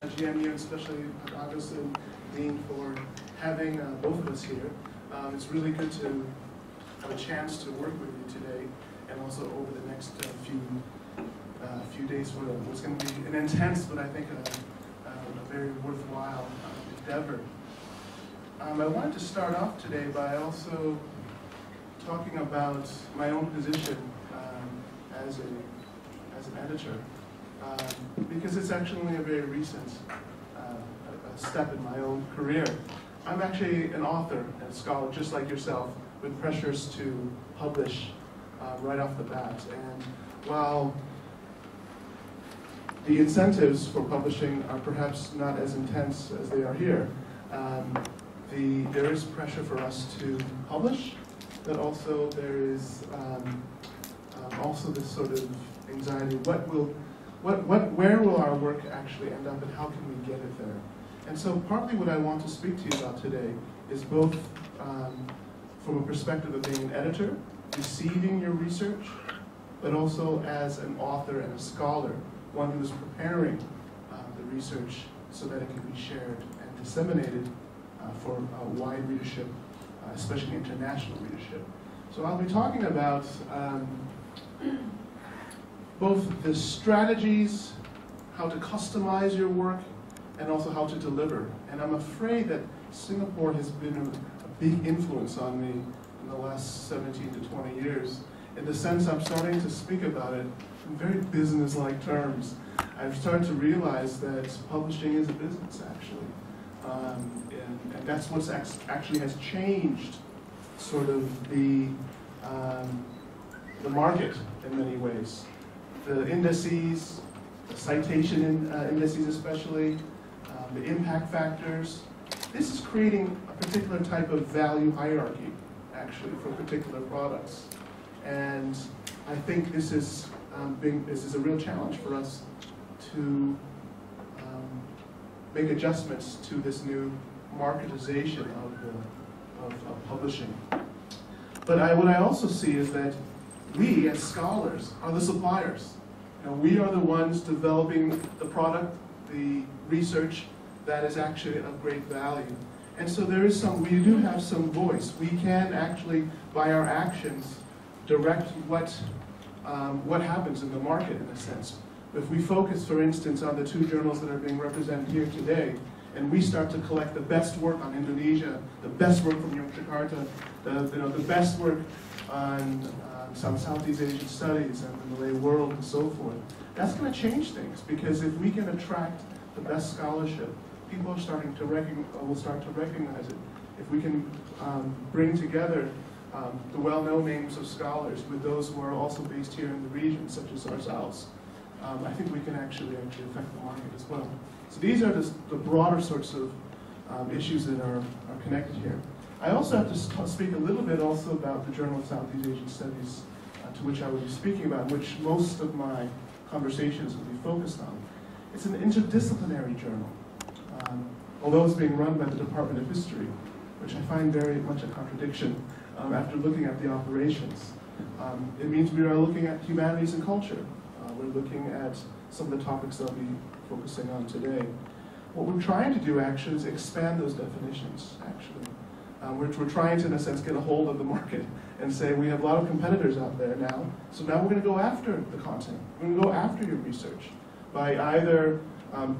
GMU, especially August and Dean, for having both of us here. It's really good to have a chance to work with you today, and also over the next few days for what's going to be an intense, but I think a very worthwhile endeavor. I wanted to start off today by also talking about my own position as an editor, because it's actually a very recent step in my own career. I'm actually an author and a scholar, just like yourself, with pressures to publish right off the bat. And while the incentives for publishing are perhaps not as intense as they are here, there is pressure for us to publish, but also there is also this sort of anxiety: where will our work actually end up, and how can we get it there? And so partly what I want to speak to you about today is both from a perspective of being an editor, receiving your research, but also as an author and a scholar, one who is preparing the research so that it can be shared and disseminated for wide readership, especially international readership. So I'll be talking about both the strategies, how to customize your work, and also how to deliver. And I'm afraid that Singapore has been a big influence on me in the last 17 to 20 years, in the sense I'm starting to speak about it in very business-like terms. I've started to realize that publishing is a business, actually. And that's what actually has changed sort of the market in many ways. The indices, the citation indices especially, the impact factors. This is creating a particular type of value hierarchy, actually, for particular products. And I think this is a real challenge for us to make adjustments to this new marketization of publishing. But what I also see is that we, as scholars, are the suppliers. We are the ones developing the product, the research that is actually of great value. And so we do have some voice. We can actually, by our actions, direct what happens in the market, in a sense. If we focus, for instance, on the two journals that are being represented here today, and we start to collect the best work on Indonesia, the best work from Yogyakarta, the best work on some Southeast Asian studies and the Malay world and so forth, that's going to change things, because if we can attract the best scholarship, people are will start to recognize it. If we can bring together the well-known names of scholars with those who are also based here in the region, such as ourselves, I think we can actually affect the market as well. So these are the broader sorts of issues that are connected here. I also have to speak a little bit also about the Journal of Southeast Asian Studies, to which I will be speaking about, which most of my conversations will be focused on. It's an interdisciplinary journal, although it's being run by the Department of History, which I find very much a contradiction after looking at the operations. It means we are looking at humanities and culture. We're looking at some of the topics that I'll be focusing on today. What we're trying to do actually is expand those definitions, actually. We're trying to, in a sense, get a hold of the market and say we have a lot of competitors out there now, so now we're going to go after the content. We're going to go after your research by either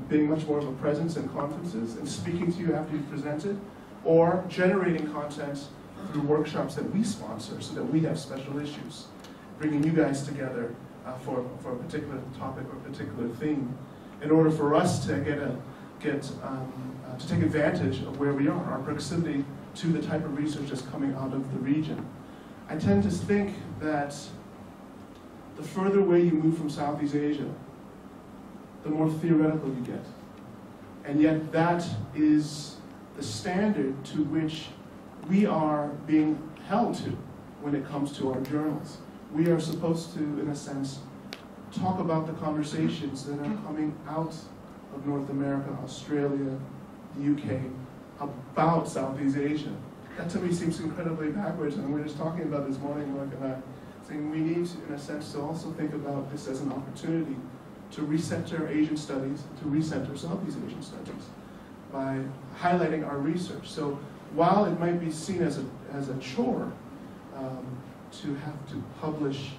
being much more of a presence in conferences and speaking to you after you've presented, or generating content through workshops that we sponsor so that we have special issues, bringing you guys together for a particular topic or a particular theme, in order for us to to take advantage of where we are, our proximity to the type of research that's coming out of the region. I tend to think that the further away you move from Southeast Asia, the more theoretical you get. And yet that is the standard to which we are being held to when it comes to our journals. We are supposed to, in a sense, talk about the conversations that are coming out of North America, Australia, the UK, about Southeast Asia. That to me seems incredibly backwards, and we were just talking about this morning, Mark and I, saying we need to, in a sense, to also think about this as an opportunity to recenter Asian studies, to recenter Southeast Asian studies by highlighting our research. So while it might be seen as a chore to have to publish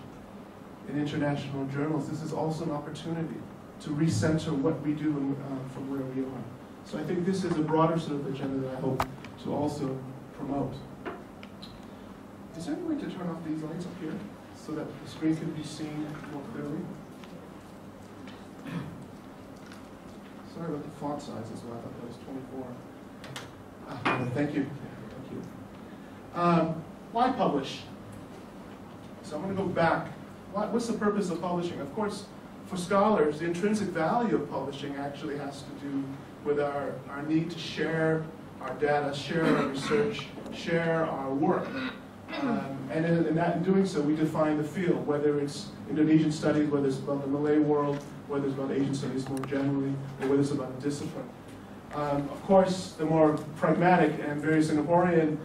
in international journals, this is also an opportunity to recenter what we do from where we are. So I think this is a broader sort of agenda that I hope to also promote. Is there any way to turn off these lights up here so that the screen can be seen more clearly? Sorry about the font size as well. I thought that was 24. Thank you. Thank you. Why publish? So I'm going to go back. What's the purpose of publishing? Of course, for scholars, the intrinsic value of publishing actually has to do with our need to share our data, share our research, share our work. And in doing so, we define the field, whether it's Indonesian studies, whether it's about the Malay world, whether it's about Asian studies more generally, or whether it's about a discipline. Of course, the more pragmatic and very Singaporean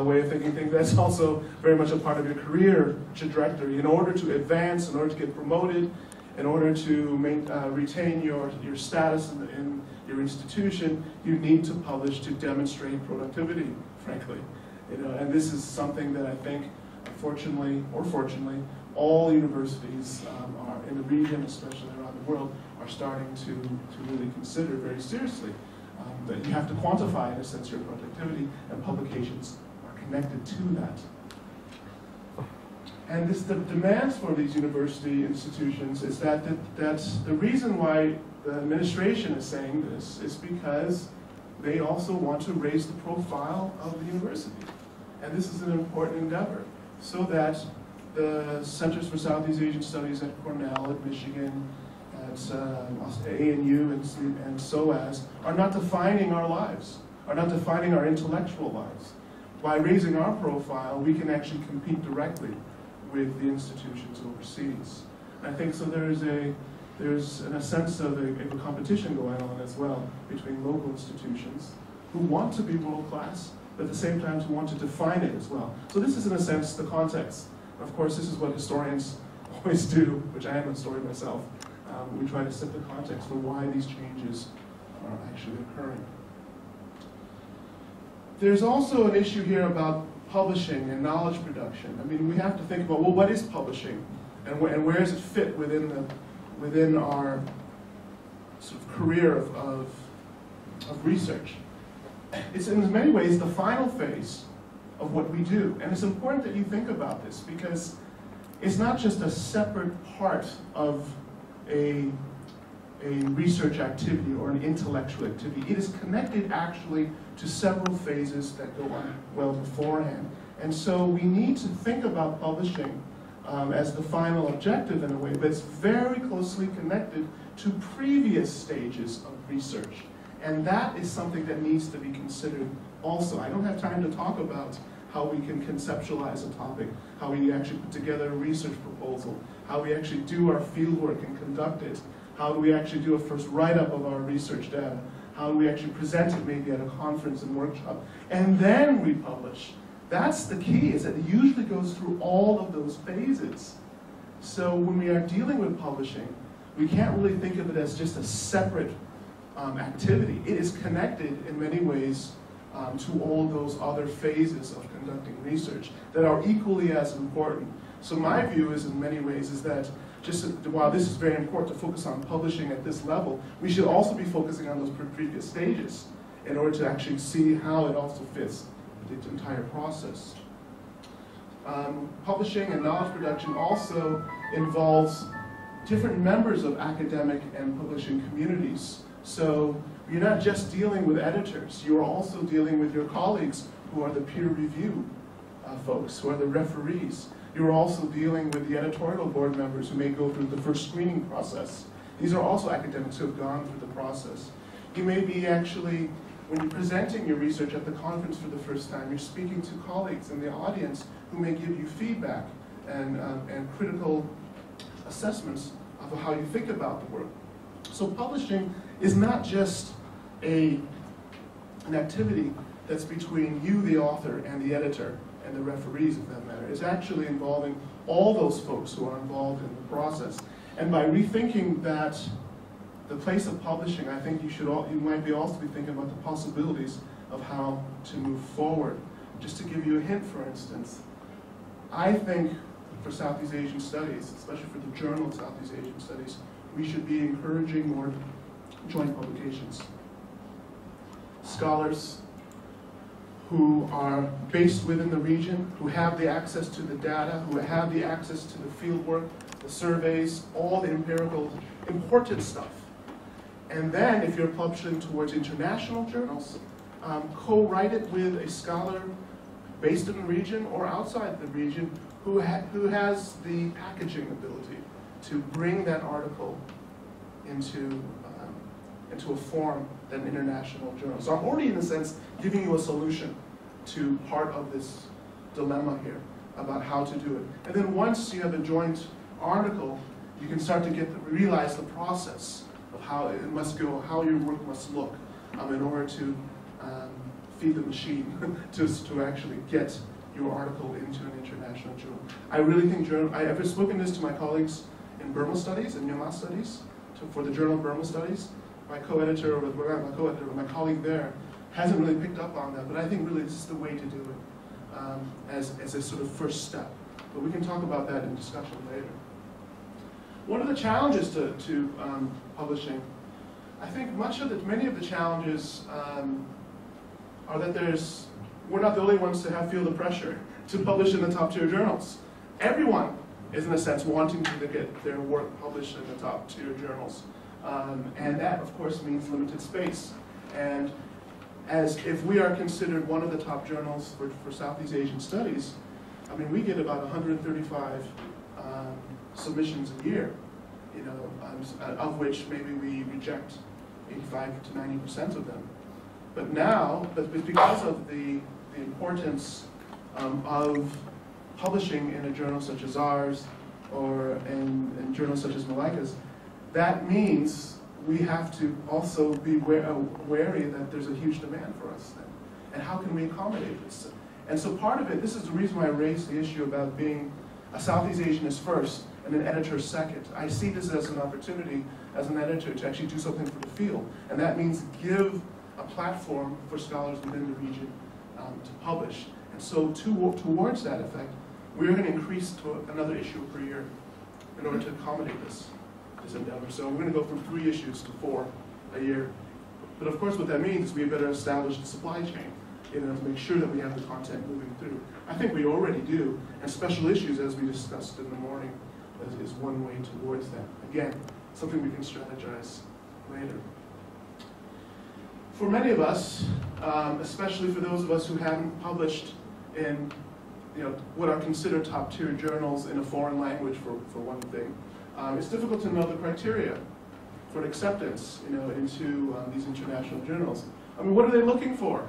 way of thinking things, that's also very much a part of your career trajectory. In order to advance, in order to get promoted, in order to retain your status in your institution, you need to publish to demonstrate productivity, frankly. And this is something that I think, unfortunately or fortunately, all universities are in the region, especially around the world, are starting to really consider very seriously. That you have to quantify, in a sense, your productivity, and publications are connected to that. And the demands for these university institutions is that the reason why the administration is saying this is because they also want to raise the profile of the university. And this is an important endeavor, so that the Centers for Southeast Asian Studies at Cornell, at Michigan, at ANU, and SOAS are not defining our lives, are not defining our intellectual lives. By raising our profile, we can actually compete directly with the institutions overseas. And I think so there's in a sense of a competition going on as well between local institutions who want to be world-class, but at the same time who want to define it as well. So this is, in a sense, the context. Of course, this is what historians always do, which I am a historian myself. We try to set the context for why these changes are actually occurring. There's also an issue here about publishing and knowledge production. I mean, we have to think about, well, what is publishing? And where does it fit within our sort of career of research? It's in many ways the final phase of what we do. And it's important that you think about this, because it's not just a separate part of a research activity or an intellectual activity. It is connected actually to several phases that go on well beforehand. And so we need to think about publishing as the final objective in a way, but it's very closely connected to previous stages of research. And that is something that needs to be considered also. I don't have time to talk about how we can conceptualize a topic, how we actually put together a research proposal, how we actually do our fieldwork and conduct it, how do we actually do a first write-up of our research data, how do we actually present it maybe at a conference and workshop, and then we publish. That's the key, is that it usually goes through all of those phases. So when we are dealing with publishing, we can't really think of it as just a separate activity. It is connected in many ways to all those other phases of conducting research that are equally as important. So my view is, in many ways, is that while this is very important to focus on publishing at this level, we should also be focusing on those previous stages in order to actually see how it also fits the entire process. Publishing and knowledge production also involves different members of academic and publishing communities. So you're not just dealing with editors, you're also dealing with your colleagues who are the peer review folks, who are the referees. You're also dealing with the editorial board members who may go through the first screening process. These are also academics who have gone through the process. You may be actually, when you're presenting your research at the conference for the first time, you're speaking to colleagues in the audience who may give you feedback and critical assessments of how you think about the work. So publishing is not just an activity that's between you, the author, and the editor, and the referees, of that matter. It's actually involving all those folks who are involved in the process. And by rethinking that, the place of publishing, I think you might be also be thinking about the possibilities of how to move forward. Just to give you a hint, for instance, I think for Southeast Asian Studies, especially for the Journal of Southeast Asian Studies, we should be encouraging more joint publications. Scholars who are based within the region, who have the access to the data, who have the access to the fieldwork, the surveys, all the empirical, important stuff. And then, if you're publishing towards international journals, co-write it with a scholar based in the region or outside the region who has the packaging ability to bring that article into a form that an international journal. So I'm already, in a sense, giving you a solution to part of this dilemma here about how to do it. And then once you have a joint article, you can start to realize the process of how it must go, how your work must look in order to feed the machine to actually get your article into an international journal. I really think I've spoken this to my colleagues in Burma Studies and Myanmar Studies, for the Journal of Burma Studies. My co-editor, or my colleague there, hasn't really picked up on that, but I think really this is the way to do it as a sort of first step. But we can talk about that in discussion later. What are the challenges to publishing? I think many of the challenges are that we're not the only ones to feel the pressure to publish in the top tier journals. Everyone is, in a sense, wanting to get their work published in the top tier journals. And that, of course, means limited space. And as if we are considered one of the top journals for Southeast Asian Studies, I mean, we get about 135 submissions a year, of which maybe we reject 85 to 90% of them. But because of the importance of publishing in a journal such as ours, or in journals such as Malika's, that means we have to also be wary that there's a huge demand for us then. And how can we accommodate this? And so part of it, this is the reason why I raised the issue about being a Southeast Asianist first and an editor second. I see this as an opportunity as an editor to actually do something for the field. And that means give a platform for scholars within the region to publish. And so towards that effect, we're going to increase to another issue per year in order to accommodate this endeavor. So we're going to go from 3 issues to 4 a year. But of course what that means is we better establish the supply chain, to make sure that we have the content moving through. I think we already do, and special issues, as we discussed in the morning, is one way towards that. Again, something we can strategize later. For many of us, especially for those of us who haven't published in what are considered top tier journals in a foreign language for one thing, it's difficult to know the criteria for acceptance into these international journals. I mean, what are they looking for?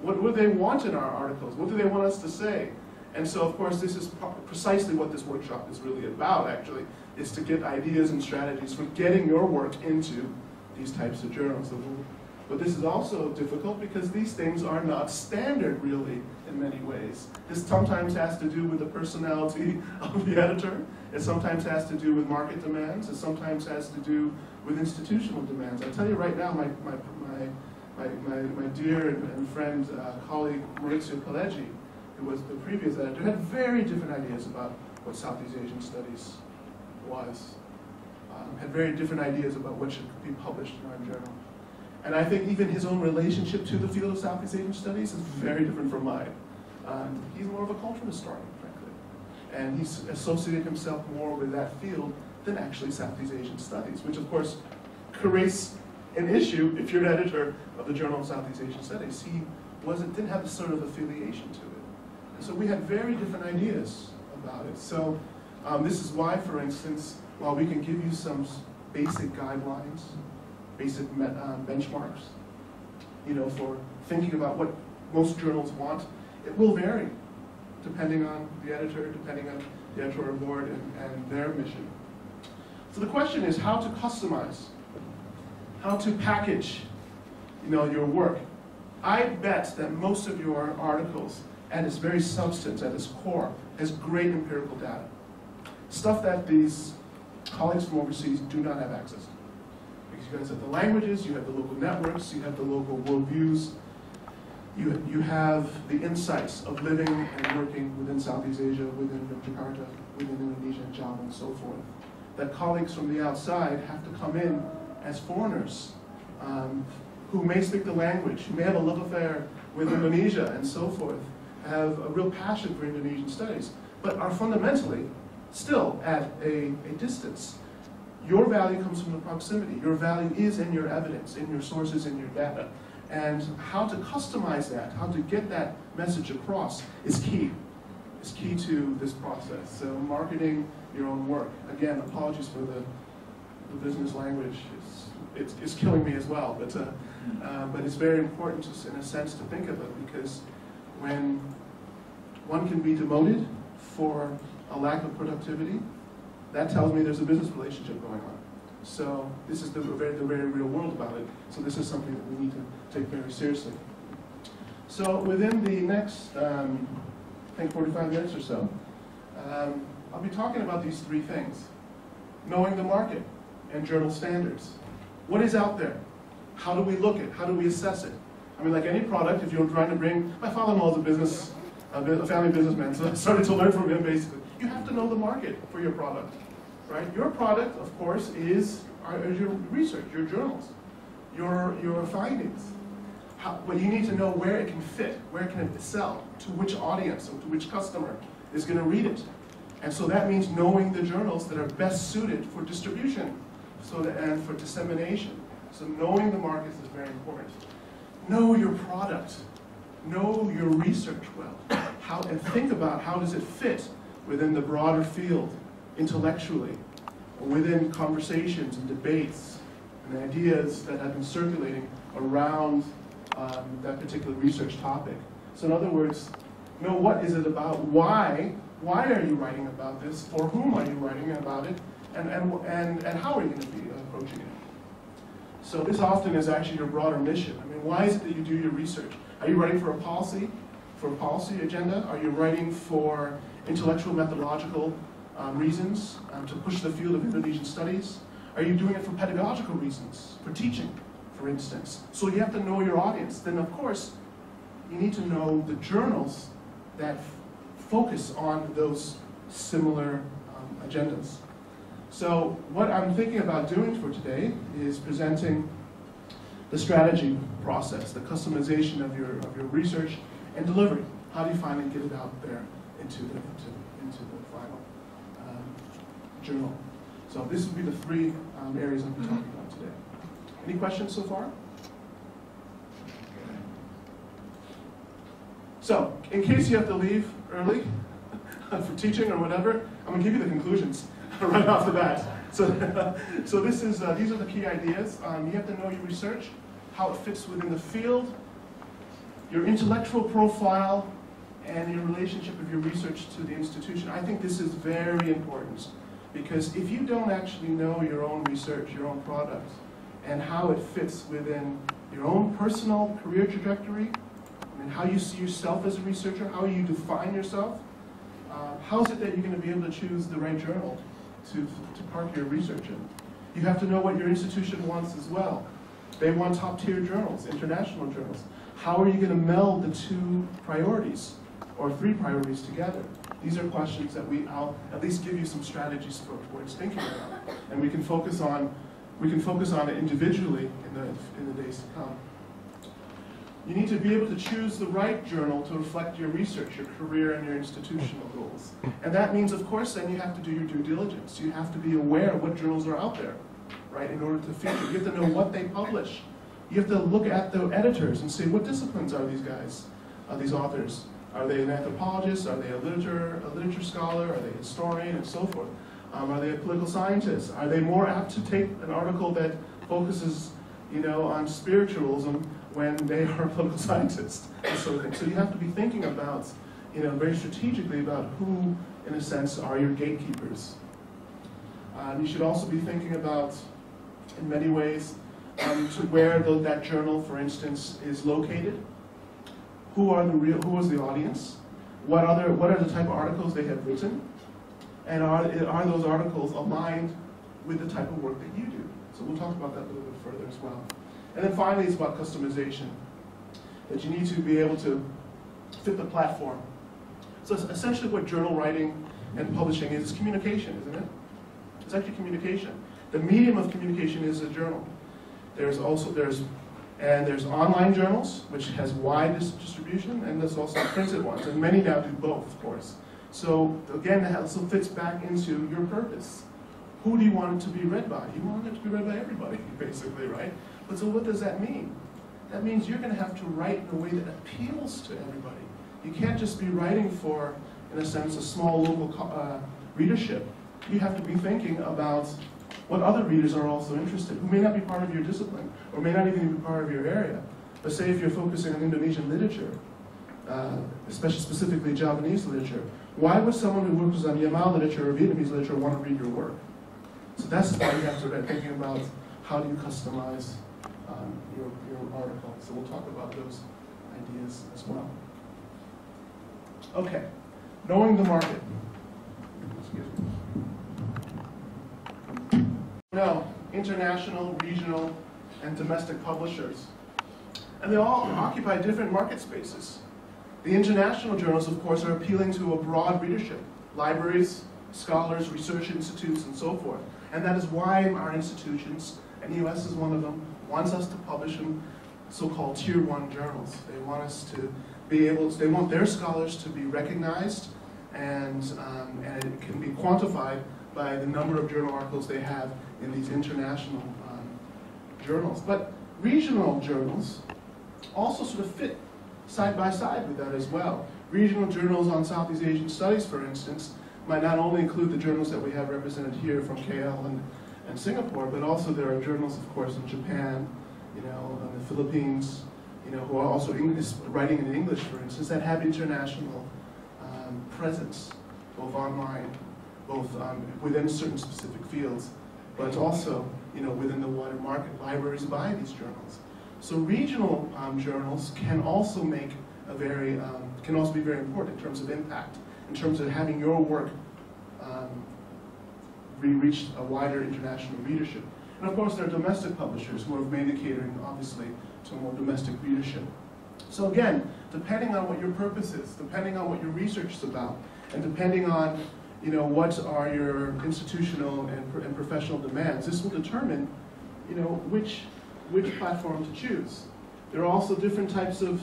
What do they want in our articles? What do they want us to say? And so, of course, this is precisely what this workshop is really about, actually, is to get ideas and strategies for getting your work into these types of journals. But this is also difficult because these things are not standard, really, in many ways. This sometimes has to do with the personality of the editor. It sometimes has to do with market demands. It sometimes has to do with institutional demands. I tell you right now, my dear and friend, colleague, Maurizio Pileggi, who was the previous editor, had very different ideas about what Southeast Asian Studies was. Had very different ideas about what should be published in our journal. And I think even his own relationship to the field of Southeast Asian Studies is very different from mine. He's more of a cultural historian, frankly. And he's associated himself more with that field than actually Southeast Asian Studies, which of course creates an issue if you're an editor of the Journal of Southeast Asian Studies. He didn't have the sort of affiliation to it. And so we had very different ideas about it. So this is why, for instance, while we can give you some basic guidelines, basic benchmarks, for thinking about what most journals want, it will vary depending on the editor, depending on the editorial board and their mission. So the question is how to customize, how to package, your work. I bet that most of your articles, at its very substance, at its core, has great empirical data. Stuff that these colleagues from overseas do not have access to. Because you guys have the languages, you have the local networks, you have the local worldviews, you have the insights of living and working within Southeast Asia, within Yogyakarta, within Indonesia, Java, and so forth. That colleagues from the outside have to come in as foreigners who may speak the language, who may have a love affair with Indonesia and so forth, have a real passion for Indonesian studies, but are fundamentally still at a distance. Your value comes from the proximity. Your value is in your evidence, in your sources, in your data. And how to customize that, how to get that message across is key. It's key to this process. So marketing your own work. Again, apologies for the business language. It's killing me as well, but it's very important, in a sense, to think of it, because when one can be demoted for a lack of productivity, that tells me there's a business relationship going on. So this is the very real world about it. So this is something that we need to take very seriously. So within the next, I think 45 minutes or so, I'll be talking about these three things. Knowing the market and journal standards. What is out there? How do we look at it? How do we assess it? I mean, like any product, if you're trying to bring, my father-in-law is a family businessman, so I started to learn from him basically. You have to know the market for your product, right? Your product, of course, is your research, your journals, your findings. But you need to know where it can fit, where can it sell, to which audience, or to which customer is going to read it. And so that means knowing the journals that are best suited for distribution and for dissemination. So knowing the markets is very important. Know your product. Know your research well. And think about how does it fit within the broader field, intellectually, or within conversations and debates and ideas that have been circulating around that particular research topic. So in other words, know what is it about, why are you writing about this, for whom are you writing about it, and how are you going to be approaching it. So this often is actually your broader mission. I mean, why is it that you do your research? Are you writing for a policy agenda? Are you writing for intellectual methodological reasons to push the field of Indonesian studies? Are you doing it for pedagogical reasons, for teaching, for instance? So you have to know your audience. Then, of course, you need to know the journals that focus on those similar agendas. So what I'm thinking about doing for today is presenting the strategy process, the customization of your research and delivery. How do you finally get it out there into the final journal? So this would be the three areas I'll be talking about today. Any questions so far? So, in case you have to leave early for teaching or whatever, I'm going to give you the conclusions right off the bat. So these are the key ideas. You have to know your research, how it fits within the field, your intellectual profile, and your relationship of your research to the institution. I think this is very important, because if you don't actually know your own research, your own product, and how it fits within your own personal career trajectory, and how you see yourself as a researcher, how you define yourself, how is it that you're going to be able to choose the right journal to park your research in? You have to know what your institution wants as well. They want top-tier journals, international journals. How are you going to meld the two priorities, or three priorities together? These are questions that I'll at least give you some strategies towards thinking about, and we can focus on it individually in the days to come. You need to be able to choose the right journal to reflect your research, your career, and your institutional goals. And that means, of course, then you have to do your due diligence. You have to be aware of what journals are out there, right, in order to feature. You have to know what they publish. You have to look at the editors and say, what disciplines are these guys, these authors? Are they an anthropologist? Are they a literature scholar? Are they a historian, and so forth? Are they a political scientist? Are they more apt to take an article that focuses, on spiritualism when they are a political scientist, and sort of thing? So you have to be thinking about, very strategically about who, in a sense, are your gatekeepers. You should also be thinking about, in many ways, to where that journal, for instance, is located. Who is the audience? What are the type of articles they have written? And are those articles aligned with the type of work that you do. So we'll talk about that a little bit further as well. And then finally, it's about customization, that you need to be able to fit the platform. So it's essentially what journal writing and publishing is communication, isn't it? It's actually communication. The medium of communication is a journal. There's online journals, which has wide distribution, and there's also printed ones, and many now do both, of course. So again, that also fits back into your purpose. Who do you want it to be read by? You want it to be read by everybody, basically, right? But so what does that mean? That means you're going to have to write in a way that appeals to everybody. You can't just be writing for, in a sense, a small local readership. You have to be thinking about what other readers are also interested, who may not be part of your discipline, or may not even be part of your area. But say if you're focusing on Indonesian literature, especially specifically Javanese literature, why would someone who works on Yamal literature or Vietnamese literature want to read your work? So that's why you have to be thinking about how do you customize your article. So we'll talk about those ideas as well. Okay, knowing the market. Excuse me. No, international, regional, and domestic publishers. And they all occupy different market spaces. The international journals, of course, are appealing to a broad readership, libraries, scholars, research institutes, and so forth. And that is why our institutions, and the US is one of them, wants us to publish in so-called Tier 1 journals. They want us to be able to, they want their scholars to be recognized, and it can be quantified by the number of journal articles they have in these international journals. But regional journals also sort of fit side by side with that as well. Regional journals on Southeast Asian studies, for instance, might not only include the journals that we have represented here from KL and Singapore, but also there are journals, of course, in Japan, in the Philippines, who are also writing in English, for instance, that have international presence, both online, both within certain specific fields, but also, within the wider market. Libraries buy these journals. So regional journals can also make can also be very important in terms of impact, in terms of having your work reach a wider international readership. And of course, there are domestic publishers who are mainly catering, obviously, to a more domestic readership. So again, depending on what your purpose is, depending on what your research is about, and depending on what are your institutional and professional demands, this will determine which platform to choose. There are also different types of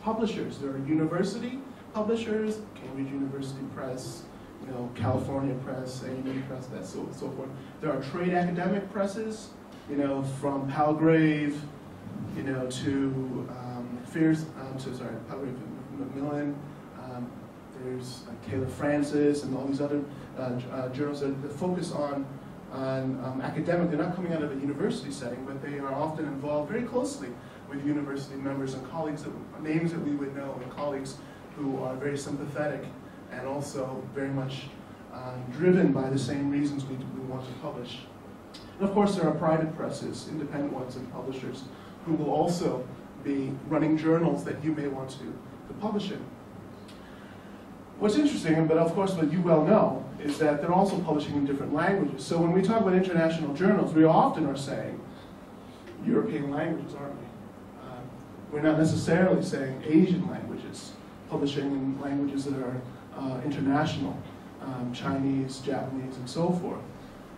publishers. There are university publishers, Cambridge University Press, California Press, A&E Press, that so forth. There are trade academic presses, from Palgrave, to Palgrave Macmillan. There's Taylor Francis and all these other journals that focus on academic. They're not coming out of a university setting, but they are often involved very closely with university members and colleagues, names that we would know, and colleagues who are very sympathetic and also very much driven by the same reasons we want to publish. And of course, there are private presses, independent ones, and publishers who will also be running journals that you may want to publish in. What's interesting, but of course what you well know, is that they're also publishing in different languages. So when we talk about international journals, we often are saying European languages, aren't we? We're not necessarily saying Asian languages, publishing in languages that are international, Chinese, Japanese, and so forth.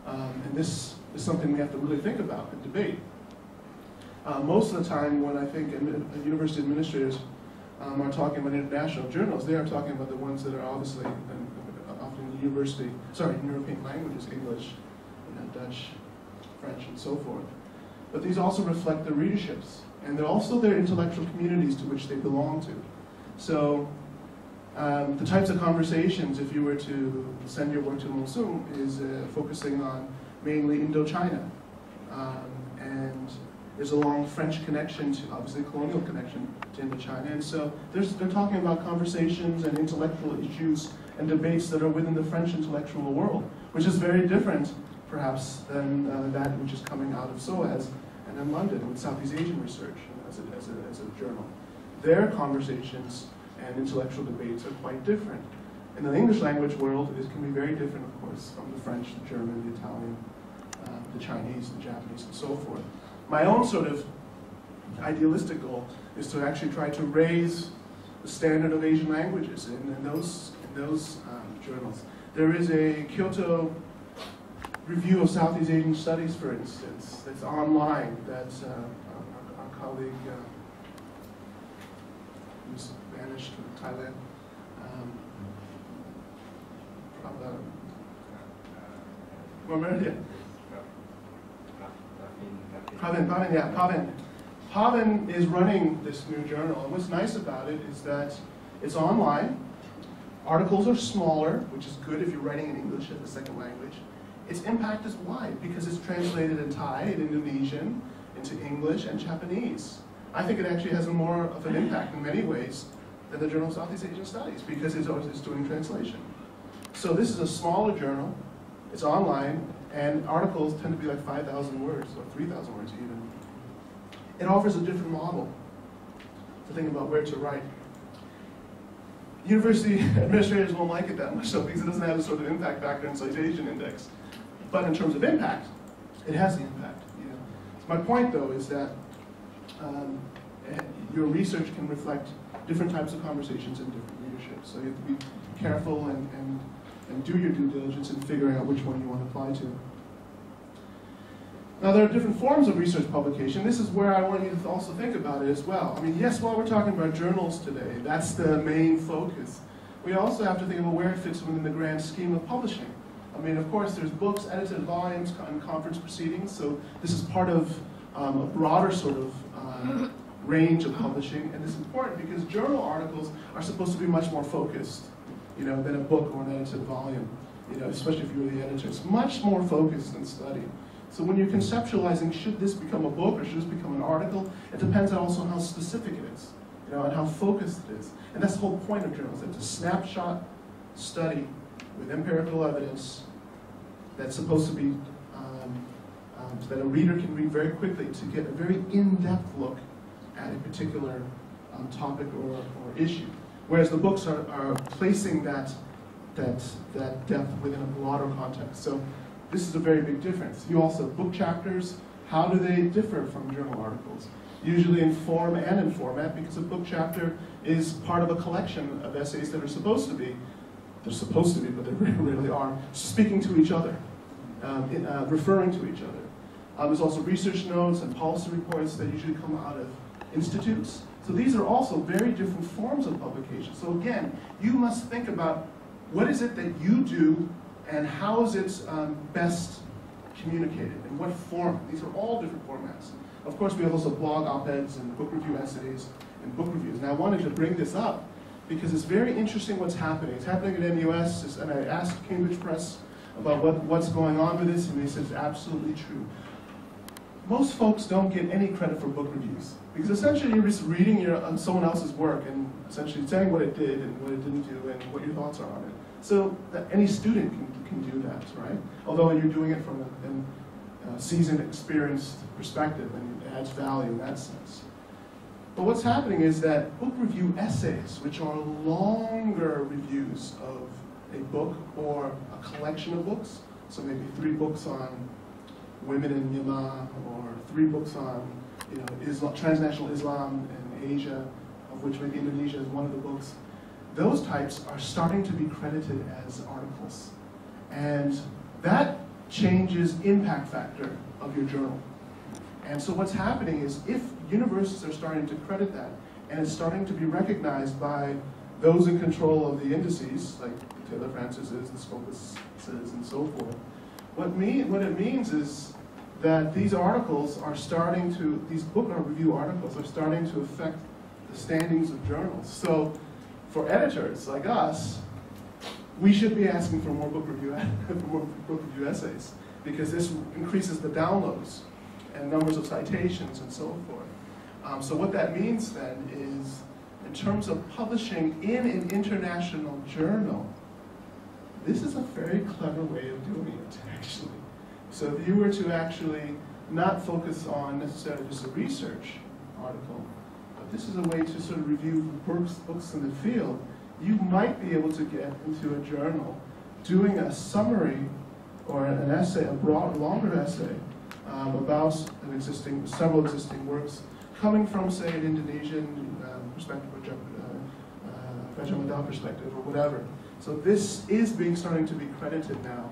And this is something we have to really think about and debate. Most of the time when I think university administrators are talking about international journals, they are talking about the ones that are obviously often in European languages, English, Dutch, French, and so forth. But these also reflect their readerships, and they're also their intellectual communities to which they belong to. So the types of conversations, if you were to send your work to Mosung, is focusing on mainly Indochina. And there's a long French connection to, obviously, colonial connection to Indochina. And so they're talking about conversations and intellectual issues and debates that are within the French intellectual world, which is very different, perhaps, than that which is coming out of SOAS and in London with Southeast Asian research as a journal. Their conversations and intellectual debates are quite different. In the English language world, it can be very different, of course, from the French, the German, the Italian, the Chinese, the Japanese, and so forth. My own sort of idealistic goal is to actually try to raise the standard of Asian languages in those journals. There is a Kyoto Review of Southeast Asian Studies, for instance, that's online, that's our colleague who's vanished to Thailand, Pavin is running this new journal, and what's nice about it is that it's online. Articles are smaller, which is good if you're writing in English as a second language. Its impact is wide because it's translated in Thai, in Indonesian, into English and Japanese. I think it actually has more of an impact in many ways than the Journal of Southeast Asian Studies because it's doing translation. So this is a smaller journal, it's online, and articles tend to be like 5,000 words or 3,000 words even. It offers a different model to think about where to write. University administrators won't like it that much though, because it doesn't have the sort of impact factor and citation index. But in terms of impact, it has the impact. You know. So my point though is that your research can reflect different types of conversations in different readership. So you have to be careful and do your due diligence in figuring out which one you want to apply to. Now there are different forms of research publication. This is where I want you to also think about it as well. I mean, yes, while we're talking about journals today, that's the main focus. We also have to think about where it fits within the grand scheme of publishing. I mean, of course, there's books, edited volumes, and conference proceedings, so this is part of a broader sort of range of publishing, and it's important because journal articles are supposed to be much more focused, you know, than a book or an edited volume, you know, especially if you're the editor. It's much more focused and studied. So when you're conceptualizing, should this become a book or should this become an article, it depends on also how specific it is, you know, and how focused it is. And that's the whole point of journals. It's a snapshot study with empirical evidence that's supposed to be, that a reader can read very quickly to get a very in-depth look at a particular topic or issue. Whereas the books are placing that depth within a broader context. So this is a very big difference. You also have book chapters. How do they differ from journal articles? Usually in form and in format, because a book chapter is part of a collection of essays that are supposed to be, but they really are, speaking to each other, referring to each other. There's also research notes and policy reports that usually come out of institutes. So these are also very different forms of publication. So again, you must think about what is it that you do and how is it best communicated, in what form. These are all different formats. Of course, we have also blog op-eds and book review essays and book reviews. And I wanted to bring this up because it's very interesting what's happening. It's happening at NUS, and I asked Cambridge Press about what's going on with this, and they said it's absolutely true. Most folks don't get any credit for book reviews because essentially you're just reading someone else's work and essentially saying what it did and what it didn't do and what your thoughts are on it. So that any student can do that, right? Although you're doing it from a seasoned, experienced perspective, and it adds value in that sense. But what's happening is that book review essays, which are longer reviews of a book or a collection of books, so maybe 3 books on women in Myanmar, or 3 books on transnational Islam in Asia, of which maybe Indonesia is one of the books. Those types are starting to be credited as articles. And that changes impact factor of your journal. And so what's happening is if universities are starting to credit that, and it's starting to be recognized by those in control of the indices, like the Taylor Francis's, the Scopus's, and so forth, what it means is that these articles are starting to, these book review articles are starting to affect the standings of journals. So for editors like us, we should be asking for more book review essays, because this increases the downloads and numbers of citations and so forth. So what that means then is, in terms of publishing in an international journal, this is a very clever way of doing it, actually. So if you were to actually not focus on necessarily just a research article, but this is a way to sort of review books in the field, you might be able to get into a journal doing a summary or an essay, a broad, longer essay, about several existing works, coming from, say, an Indonesian perspective, or Rajamada perspective, or whatever. So this is starting to be credited now.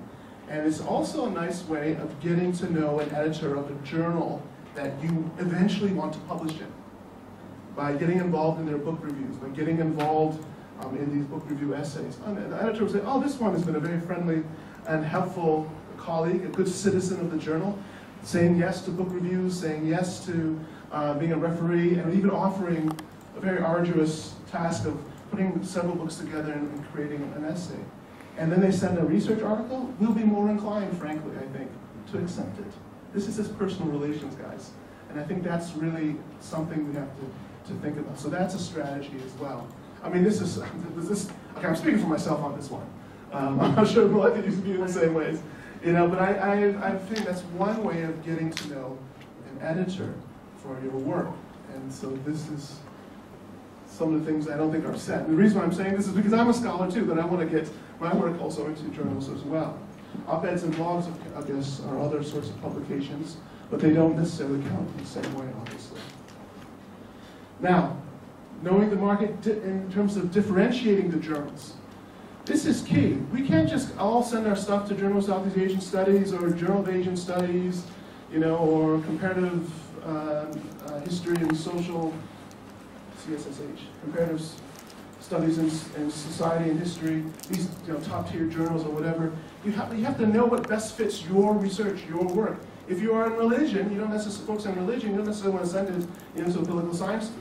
And it's also a nice way of getting to know an editor of a journal that you eventually want to publish in, by getting involved in their book reviews, by getting involved in these book review essays. And the editor will say, oh, this one has been a very friendly and helpful colleague, a good citizen of the journal, saying yes to book reviews, saying yes to being a referee, and even offering a very arduous task of putting several books together and creating an essay. And then they send a research article, we'll be more inclined, frankly, I think, to accept it. This is just personal relations, guys. And I think that's really something we have to think about. So that's a strategy as well. I mean, okay, I'm speaking for myself on this one. I'm not sure if I could use it in the same ways. But I think that's one way of getting to know an editor for your work. And so this is some of the things I don't think are set. And the reason why I'm saying this is because I'm a scholar too, but I want to get my work also into journals as well. Op-eds and blogs, I guess, are other sorts of publications, but they don't necessarily count in the same way, obviously. Now, knowing the market in terms of differentiating the journals. This is key. We can't just all send our stuff to Journal of Southeast Asian Studies or Journal of Asian Studies, or Comparative History and Social, CSSH, Comparative Studies in Society and History, these top-tier journals or whatever. You have to know what best fits your research, your work. If you are in religion, you don't necessarily focus on religion, you don't necessarily want to send it to a political science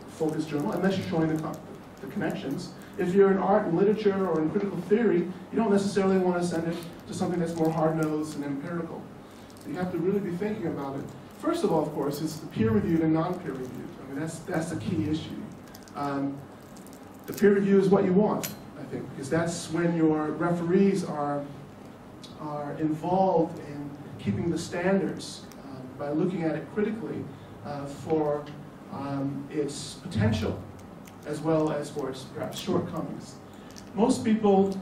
focused journal, unless you're showing the connections. If you're in art and literature or in critical theory, you don't necessarily want to send it to something that's more hard-nosed and empirical. So you have to really be thinking about it. First of all, of course, is the peer-reviewed and non-peer-reviewed. I mean, that's the key issue. The peer review is what you want, I think, because that's when your referees are involved in keeping the standards by looking at it critically for its potential, as well as for its perhaps shortcomings. Most people,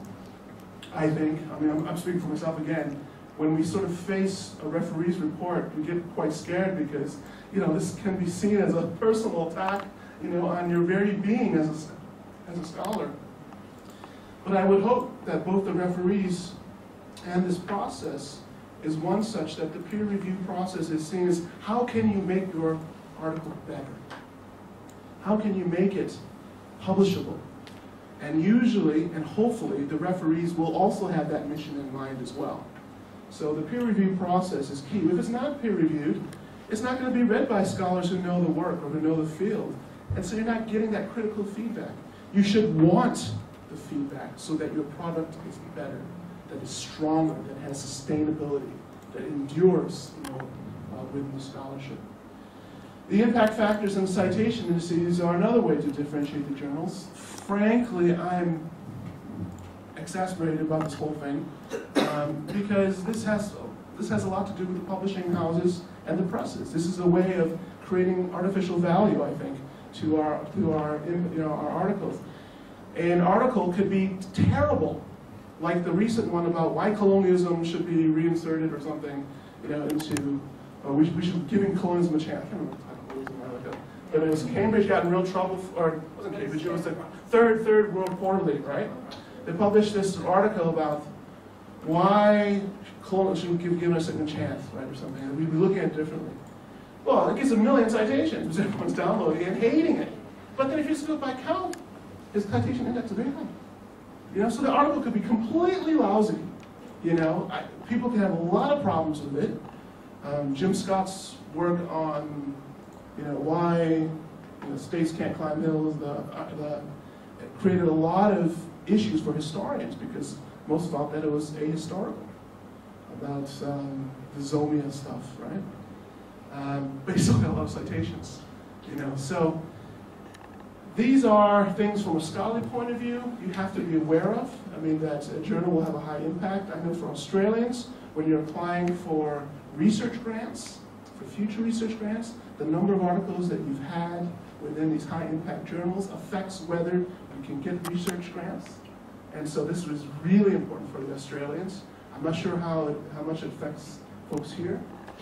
I think, I'm speaking for myself again, when we sort of face a referee's report, we get quite scared because, this can be seen as a personal attack, on your very being as a scholar. But I would hope that both the referees and this process is one such that the peer review process is seen as, how can you make your article better? How can you make it publishable? And usually, and hopefully, the referees will also have that mission in mind as well. So the peer review process is key. If it's not peer reviewed, it's not going to be read by scholars who know the work or who know the field. And so you're not getting that critical feedback. You should want the feedback so that your product is better, that is stronger, that has sustainability, that endures within the scholarship. The impact factors and citation indices are another way to differentiate the journals. Frankly, I'm exasperated about this whole thing because this has a lot to do with the publishing houses and the presses. This is a way of creating artificial value, I think, to our articles. An article could be terrible, like the recent one about why colonialism should be reinserted or something, into we should giving colonialism a chance. I can't remember the title. But it was Cambridge got in real trouble, or it wasn't Cambridge, it was the Third World Quarterly, right? They published this article about why colonialism should be given a second chance, right, or something, and we'd be looking at it differently. Well, it gets a million citations, everyone's downloading it and hating it. But then if you just go by count, his citation index is very high. So the article could be completely lousy. People can have a lot of problems with it. Jim Scott's work on, why states can't climb hills, it created a lot of issues for historians because most thought that it was ahistorical about the Zomia stuff, right? But he still got a lot of citations, So these are things from a scholarly point of view you have to be aware of. That a journal will have a high impact. I know for Australians, when you're applying for research grants, for future research grants, the number of articles that you've had within these high impact journals affects whether you can get research grants. And so this was really important for the Australians. I'm not sure how much it affects folks here,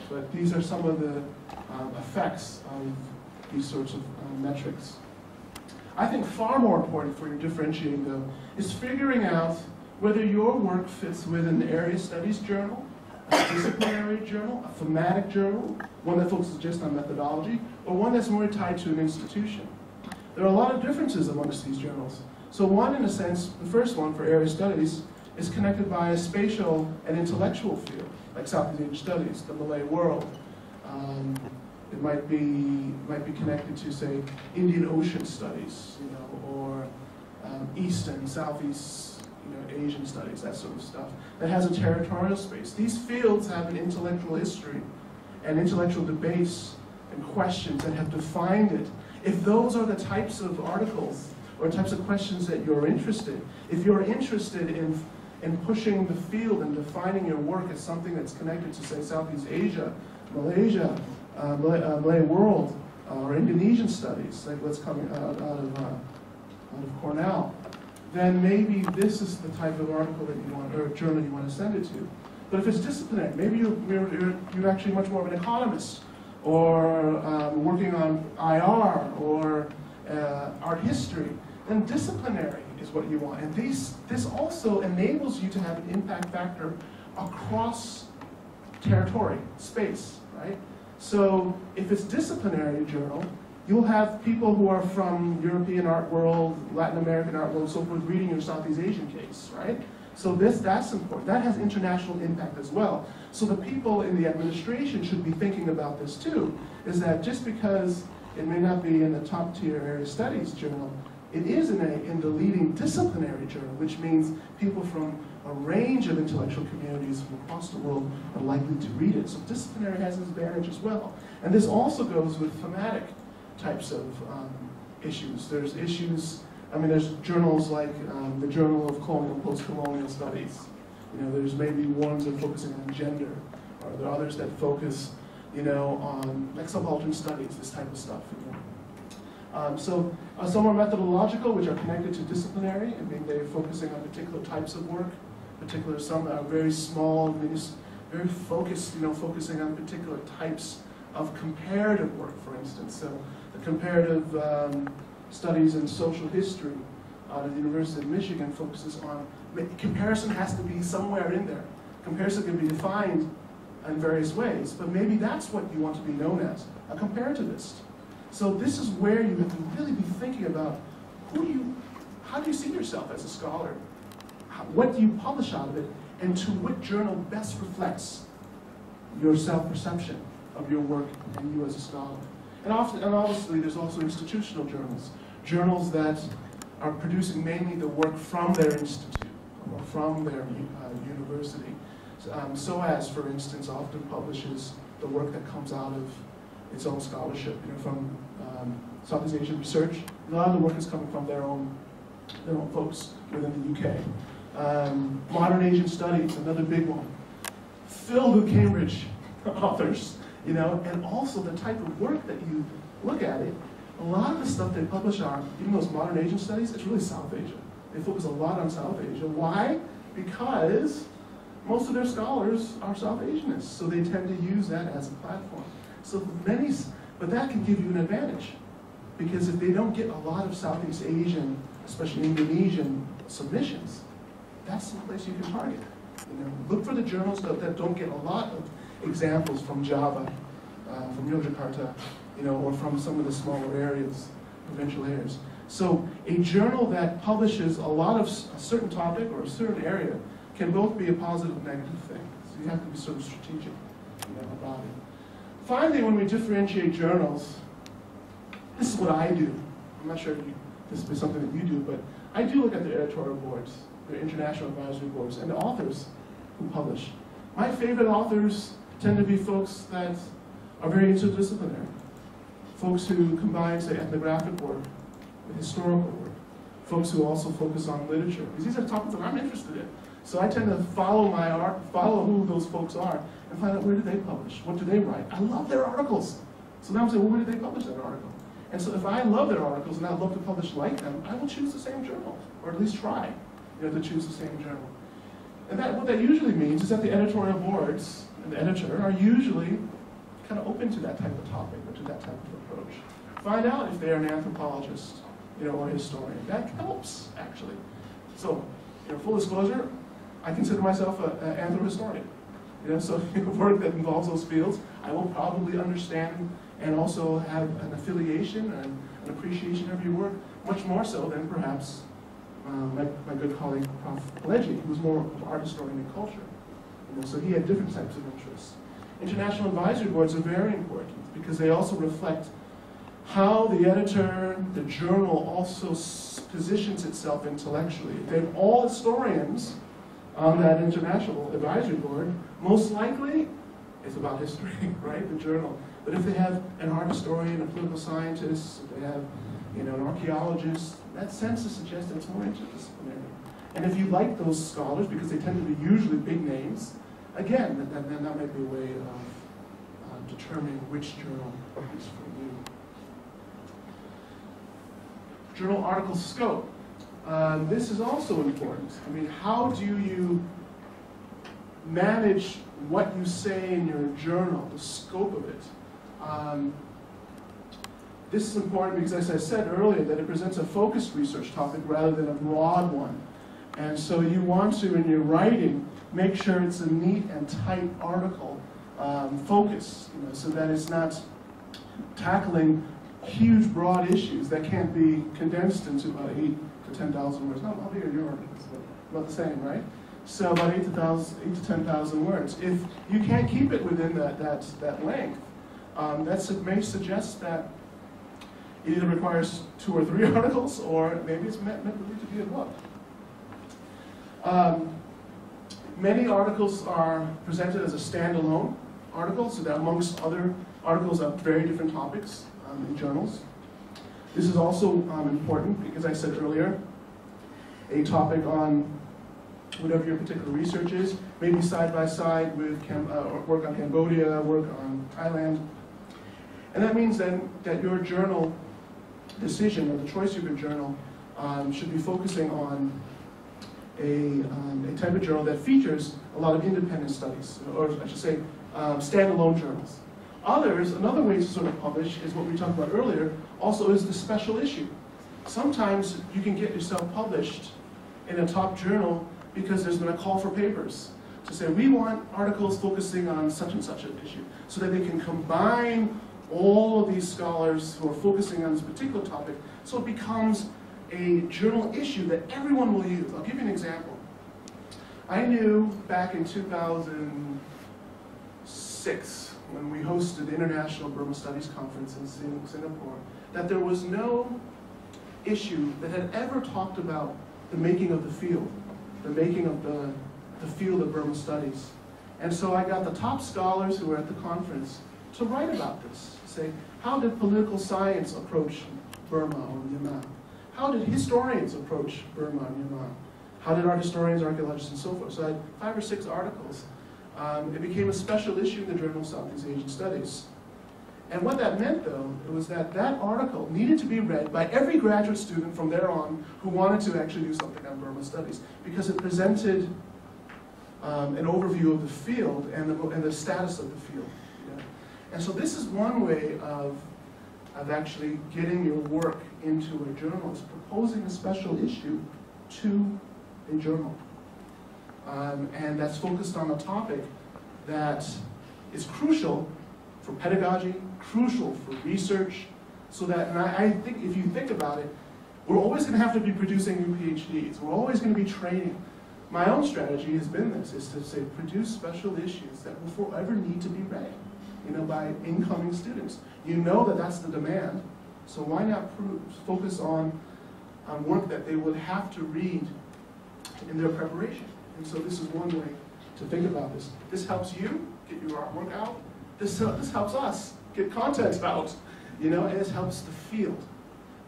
but these are some of the effects of these sorts of metrics. I think far more important for your differentiating, though, is figuring out whether your work fits with an area studies journal, a disciplinary journal, a thematic journal, one that focuses just on methodology, or one that's more tied to an institution. There are a lot of differences amongst these journals. So one, in a sense, the first one for area studies, is connected by a spatial and intellectual field, like Southeast Asian Studies, the Malay world. It might be connected to, say, Indian Ocean Studies, or East and Southeast, Asian Studies, that sort of stuff. That has a territorial space. These fields have an intellectual history and intellectual debates and questions that have defined it. If those are the types of articles or types of questions that you're interested, if you're interested in pushing the field and defining your work as something that's connected to, say, Southeast Asia, Malaysia, Malay world, or Indonesian studies, like what's coming out of Cornell, then maybe this is the type of article that you want, or journal you want to send it to. But if it's disciplinary, maybe you're actually much more of an economist, or working on IR, or art history, then disciplinary is what you want. And this also enables you to have an impact factor across territory, space, right? So if it's disciplinary journal, you'll have people who are from European art world, Latin American art world, so forth, reading your Southeast Asian case, right? So that's important. That has international impact as well. So the people in the administration should be thinking about this too, is that just because it may not be in the top tier area studies journal, it is in the leading disciplinary journal, which means people from a range of intellectual communities from across the world are likely to read it. So disciplinary has its advantage as well. And this also goes with thematic types of issues. There's issues, there's journals like the Journal of Colonial and Post-Colonial Studies. There's maybe ones that are focusing on gender, or there are others that focus, on like subaltern studies, this type of stuff. So some are methodological, which are connected to disciplinary, they're focusing on particular types of work. Some are very small, very focused, focusing on particular types of comparative work, for instance. So the comparative studies in social history out of the University of Michigan focuses on, comparison has to be somewhere in there. Comparison can be defined in various ways, but maybe that's what you want to be known as, a comparativist. So this is where you have to really be thinking about how do you see yourself as a scholar? What do you publish out of it? And to what journal best reflects your self-perception of your work and you as a scholar? And obviously there's also institutional journals. Journals that are producing mainly the work from their institute or from their university. SOAS, for instance, often publishes the work that comes out of its own scholarship, from Southeast Asian research. A lot of the work is coming from their own folks within the UK. Modern Asian Studies, another big one, filled with Cambridge authors, and also the type of work that you look at it. A lot of the stuff they publish on, even those Modern Asian Studies, it's really South Asia. They focus a lot on South Asia. Why? Because most of their scholars are South Asianists, so they tend to use that as a platform. But that can give you an advantage, because if they don't get a lot of Southeast Asian, especially Indonesian submissions, that's the place you can target. Look for the journals that don't get a lot of examples from Java, from Yogyakarta, or from some of the smaller areas, provincial areas. So a journal that publishes a lot of a certain topic or a certain area can both be a positive and negative thing. So you have to be sort of strategic about it. Finally, when we differentiate journals, this is what I do. I'm not sure if this will be something that you do, but I do look at the editorial boards, the international advisory boards, and the authors who publish. My favorite authors tend to be folks that are very interdisciplinary. Folks who combine, say, ethnographic work with historical work. Folks who also focus on literature. Because these are topics that I'm interested in. So I tend to follow my art, follow who those folks are, and find out where do they publish, what do they write. I love their articles. So now I'm saying, well, where did they publish that article? And so if I love their articles and I love to publish like them, I will choose the same journal, or at least try to choose the same journal. And what that usually means is that the editorial boards and the editor are usually kind of open to that type of topic or to that type of approach. Find out if they're an anthropologist, or a historian. That helps, actually. So, full disclosure, I consider myself an anthrohistorian. So work that involves those fields, I will probably understand and also have an affiliation and an appreciation of your work, much more so than perhaps my good colleague, Prof. Legge, who was more of art historian and culture. So he had different types of interests. International advisory boards are very important because they also reflect how the editor, the journal also positions itself intellectually. If they're all historians on that international advisory board, most likely it's about history, right, the journal. But if they have an art historian, a political scientist, if they have an archaeologist, that tends to suggest that it's more interdisciplinary. And if you like those scholars, because they tend to be usually big names, again, that might be a way of determining which journal is for you. Journal article scope. This is also important. I mean, how do you manage what you say in your journal, the scope of it? This is important because, as I said earlier, that it presents a focused research topic rather than a broad one. And so you want to, in your writing, make sure it's a neat and tight article focus, so that it's not tackling huge, broad issues that can't be condensed into about 8,000 to 10,000 words. Not bigger than yours, but about the same, right? So about 8,000 to 10,000 words. If you can't keep it within that length, that may suggest that it either requires 2 or 3 articles, or maybe it's meant really to be a book. Many articles are presented as a standalone article, so that amongst other articles of very different topics in journals. This is also important because I said earlier, a topic on whatever your particular research is, maybe side by side with work on Cambodia, work on Thailand. And that means then that your journal decision, or the choice of your journal, should be focusing on a type of journal that features a lot of independent studies, or I should say, standalone journals. Another way to sort of publish is what we talked about earlier, also is the special issue. Sometimes you can get yourself published in a top journal because there's been a call for papers to say, we want articles focusing on such and such an issue, so that they can combine all of these scholars who are focusing on this particular topic, so it becomes a journal issue that everyone will use. I'll give you an example. I knew back in 2006, when we hosted the International Burma Studies Conference in Singapore, that there was no issue that had ever talked about the making of the field, the making of the field of Burma studies. And so I got the top scholars who were at the conference to write about this, say, how did political science approach Burma or Myanmar? How did historians approach Burma and Myanmar? How did art historians, archaeologists, and so forth? So I had 5 or 6 articles. It became a special issue in the Journal of Southeast Asian Studies. And what that meant, though, was that that article needed to be read by every graduate student from there on who wanted to actually do something on Burma studies, because it presented an overview of the field and the status of the field. And so this is one way of actually getting your work into a journal, is proposing a special issue to a journal. And that's focused on a topic that is crucial for pedagogy, crucial for research, so that, and I think if you think about it, we're always going to have to be producing new PhDs. We're always going to be training. My own strategy has been this, is to say, produce special issues that will forever need to be read, by incoming students. You know that that's the demand, so why not focus on work that they would have to read in their preparation? And so this is one way to think about this. This helps you get your artwork out. This helps us get content out, and it helps the field.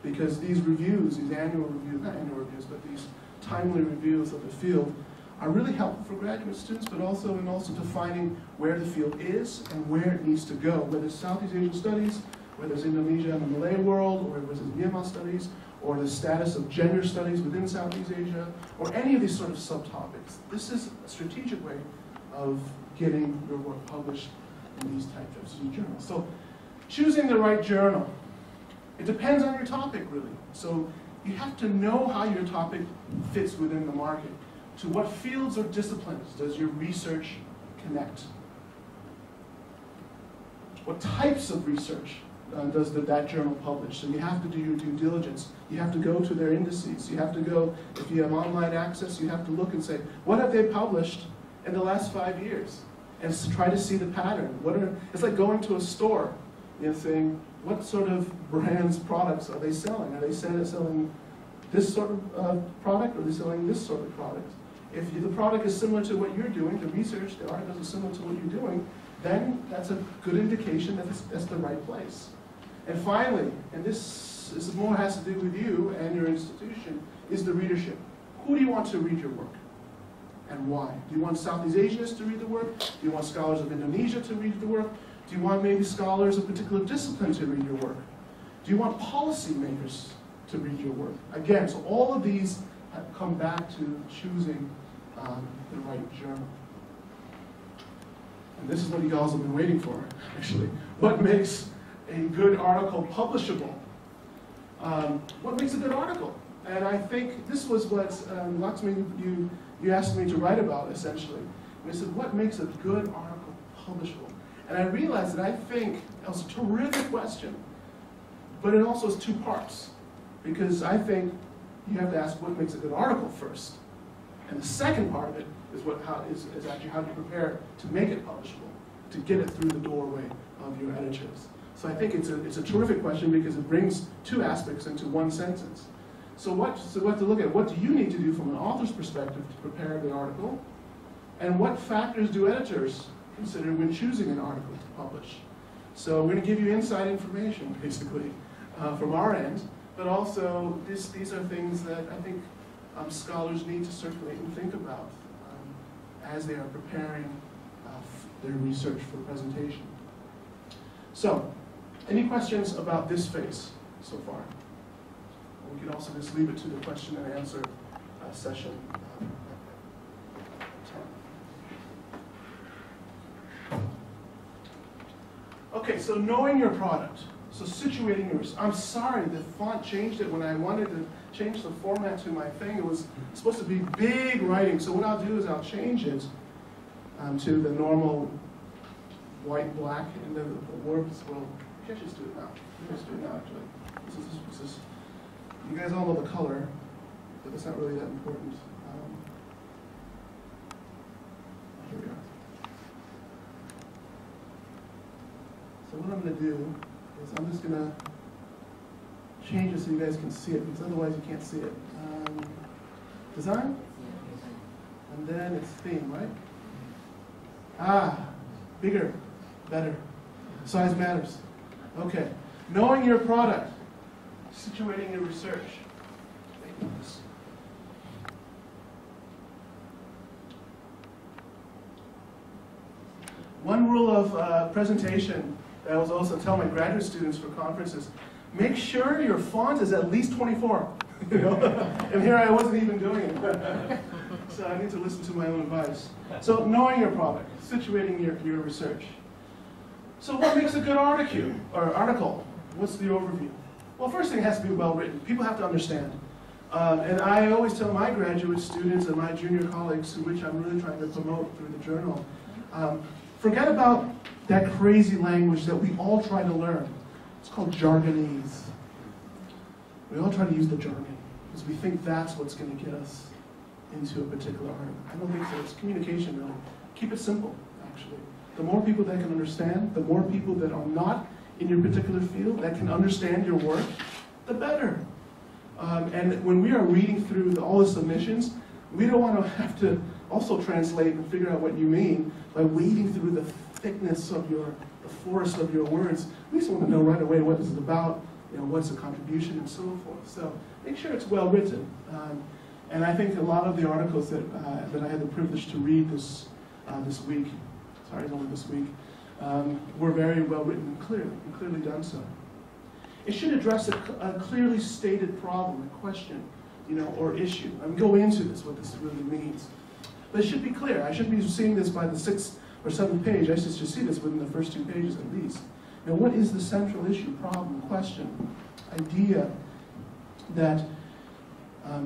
Because these reviews, these annual reviews, not annual reviews, but these timely reviews of the field are really helpful for graduate students, but also defining where the field is and where it needs to go, whether it's Southeast Asian Studies, whether it's Indonesia and the Malay world, or whether it's Myanmar studies, or the status of gender studies within Southeast Asia, or any of these sort of subtopics. This is a strategic way of getting your work published in these types of journals. So choosing the right journal, it depends on your topic, really. So you have to know how your topic fits within the market. To what fields or disciplines does your research connect? What types of research does that journal publish? So you have to do your due diligence. You have to go to their indices. You have to go, if you have online access, you have to look and say, what have they published in the last 5 years? And try to see the pattern. It's like going to a store and saying, what sort of brands, products are they selling? Are they selling this sort of product, or are they selling this sort of product? If the product is similar to what you're doing, the research, the articles are similar to what you're doing, then that's a good indication that that's the right place. And finally, and this more has to do with you and your institution, is the readership. Who do you want to read your work? And why? Do you want Southeast Asians to read the work? Do you want scholars of Indonesia to read the work? Do you want maybe scholars of particular discipline to read your work? Do you want policymakers to read your work? Again, so all of these come back to choosing the right journal. And this is what you guys have been waiting for, actually. What makes a good article publishable? What makes a good article? And I think this was what Lakshmi, you asked me to write about, essentially. And I said, what makes a good article publishable? And I realized that I think that was a terrific question, but it also has two parts. Because I think you have to ask what makes a good article first. And the second part of it is actually how to prepare to make it publishable, to get it through the doorway of your editors. So I think it's a terrific question because it brings two aspects into one sentence. So what to look at, what do you need to do from an author's perspective to prepare the article? And what factors do editors consider when choosing an article to publish? So we're going to give you inside information, basically, from our end, but also these are things that I think scholars need to circulate and think about as they are preparing their research for presentation. So, any questions about this phase so far? We can also just leave it to the question and answer session. Okay, so knowing your product. So situating yours. I'm sorry, the font changed it when I wanted to change the format to my thing. It was supposed to be big writing. So what I'll do is I'll change it to the normal white, black, and then the words will. You can just do it now. You can just do it now, actually. This is. You guys all know the color, but it's not really that important. Here we are. So what I'm going to do is I'm just going to change it so you guys can see it, because otherwise you can't see it. Design? And then it's theme, right? Bigger, better. Size matters. Okay. Knowing your product. Situating your research. One rule of presentation that I was also tell my graduate students for conferences: make sure your font is at least 24. You know? And here I wasn't even doing it. So I need to listen to my own advice. So knowing your product, situating your research. So what makes a good article? What's the overview? Well, first thing, it has to be well written. People have to understand. And I always tell my graduate students and my junior colleagues, which I'm really trying to promote through the journal, forget about that crazy language that we all try to learn. It's called jargonese. We all try to use the jargon because we think that's what's going to get us into a particular article. I don't think so. It's communication, really. Keep it simple, actually. The more people that can understand, the more people that are not in your particular field that can understand your work, the better. And when we are reading through all the submissions, we don't want to have to also translate and figure out what you mean by wading through the thickness of the forest of your words. We just want to know right away what this is about, what's the contribution and so forth. So make sure it's well written. And I think a lot of the articles that I had the privilege to read this week, sorry, it's only this week, were very well written and clearly done so. It should address a clearly stated problem, a question, or issue. I'm going into this, what this really means. But it should be clear. I shouldn't be seeing this by the 6th or 7th page. I should see this within the first 2 pages at least. What is the central issue, problem, question, idea that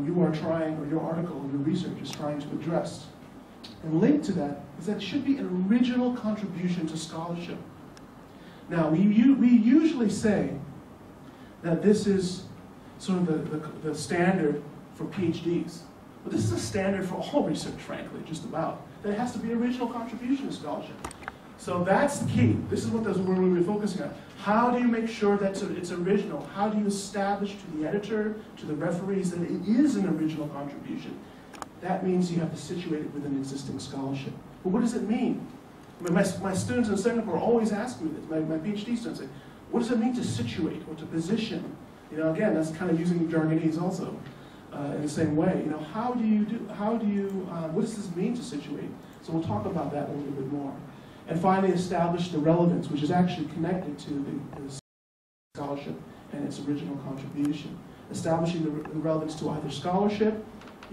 you are trying, or your article, or your research is trying to address? And linked to that is that it should be an original contribution to scholarship. Now, we usually say that this is sort of the standard for PhDs. But this is a standard for all research, frankly, just about. That it has to be original contribution to scholarship. So that's the key. This is what we're going to be focusing on. How do you make sure that it's original? How do you establish to the editor, to the referees, that it is an original contribution? That means you have to situate it within existing scholarship. But what does it mean? My students in Singapore always ask me this, my PhD students say, what does it mean to situate or to position? Again, that's kind of using jargonese also in the same way. What does this mean to situate? So we'll talk about that a little bit more. And finally, establish the relevance, which is actually connected to the scholarship and its original contribution. Establishing the relevance to either scholarship,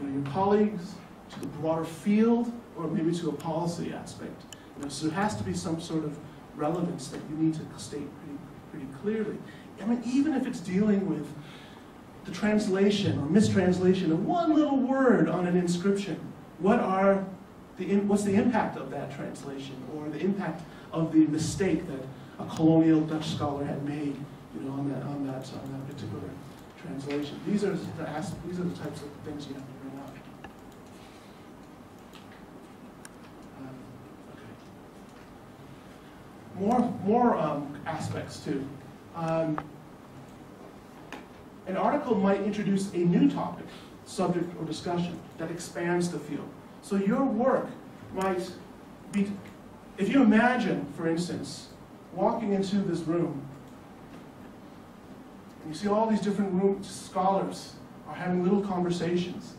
your colleagues, to the broader field, or maybe to a policy aspect. So there has to be some sort of relevance that you need to state pretty clearly. I mean, even if it's dealing with the translation or mistranslation of one little word on an inscription, what's the impact of that translation, or the impact of the mistake that a colonial Dutch scholar had made, on that particular translation? These are the types of things you have to bring up. More aspects too. An article might introduce a new topic, subject, or discussion that expands the field. So your work might be, if you imagine, for instance, walking into this room, and you see all these different scholars are having little conversations,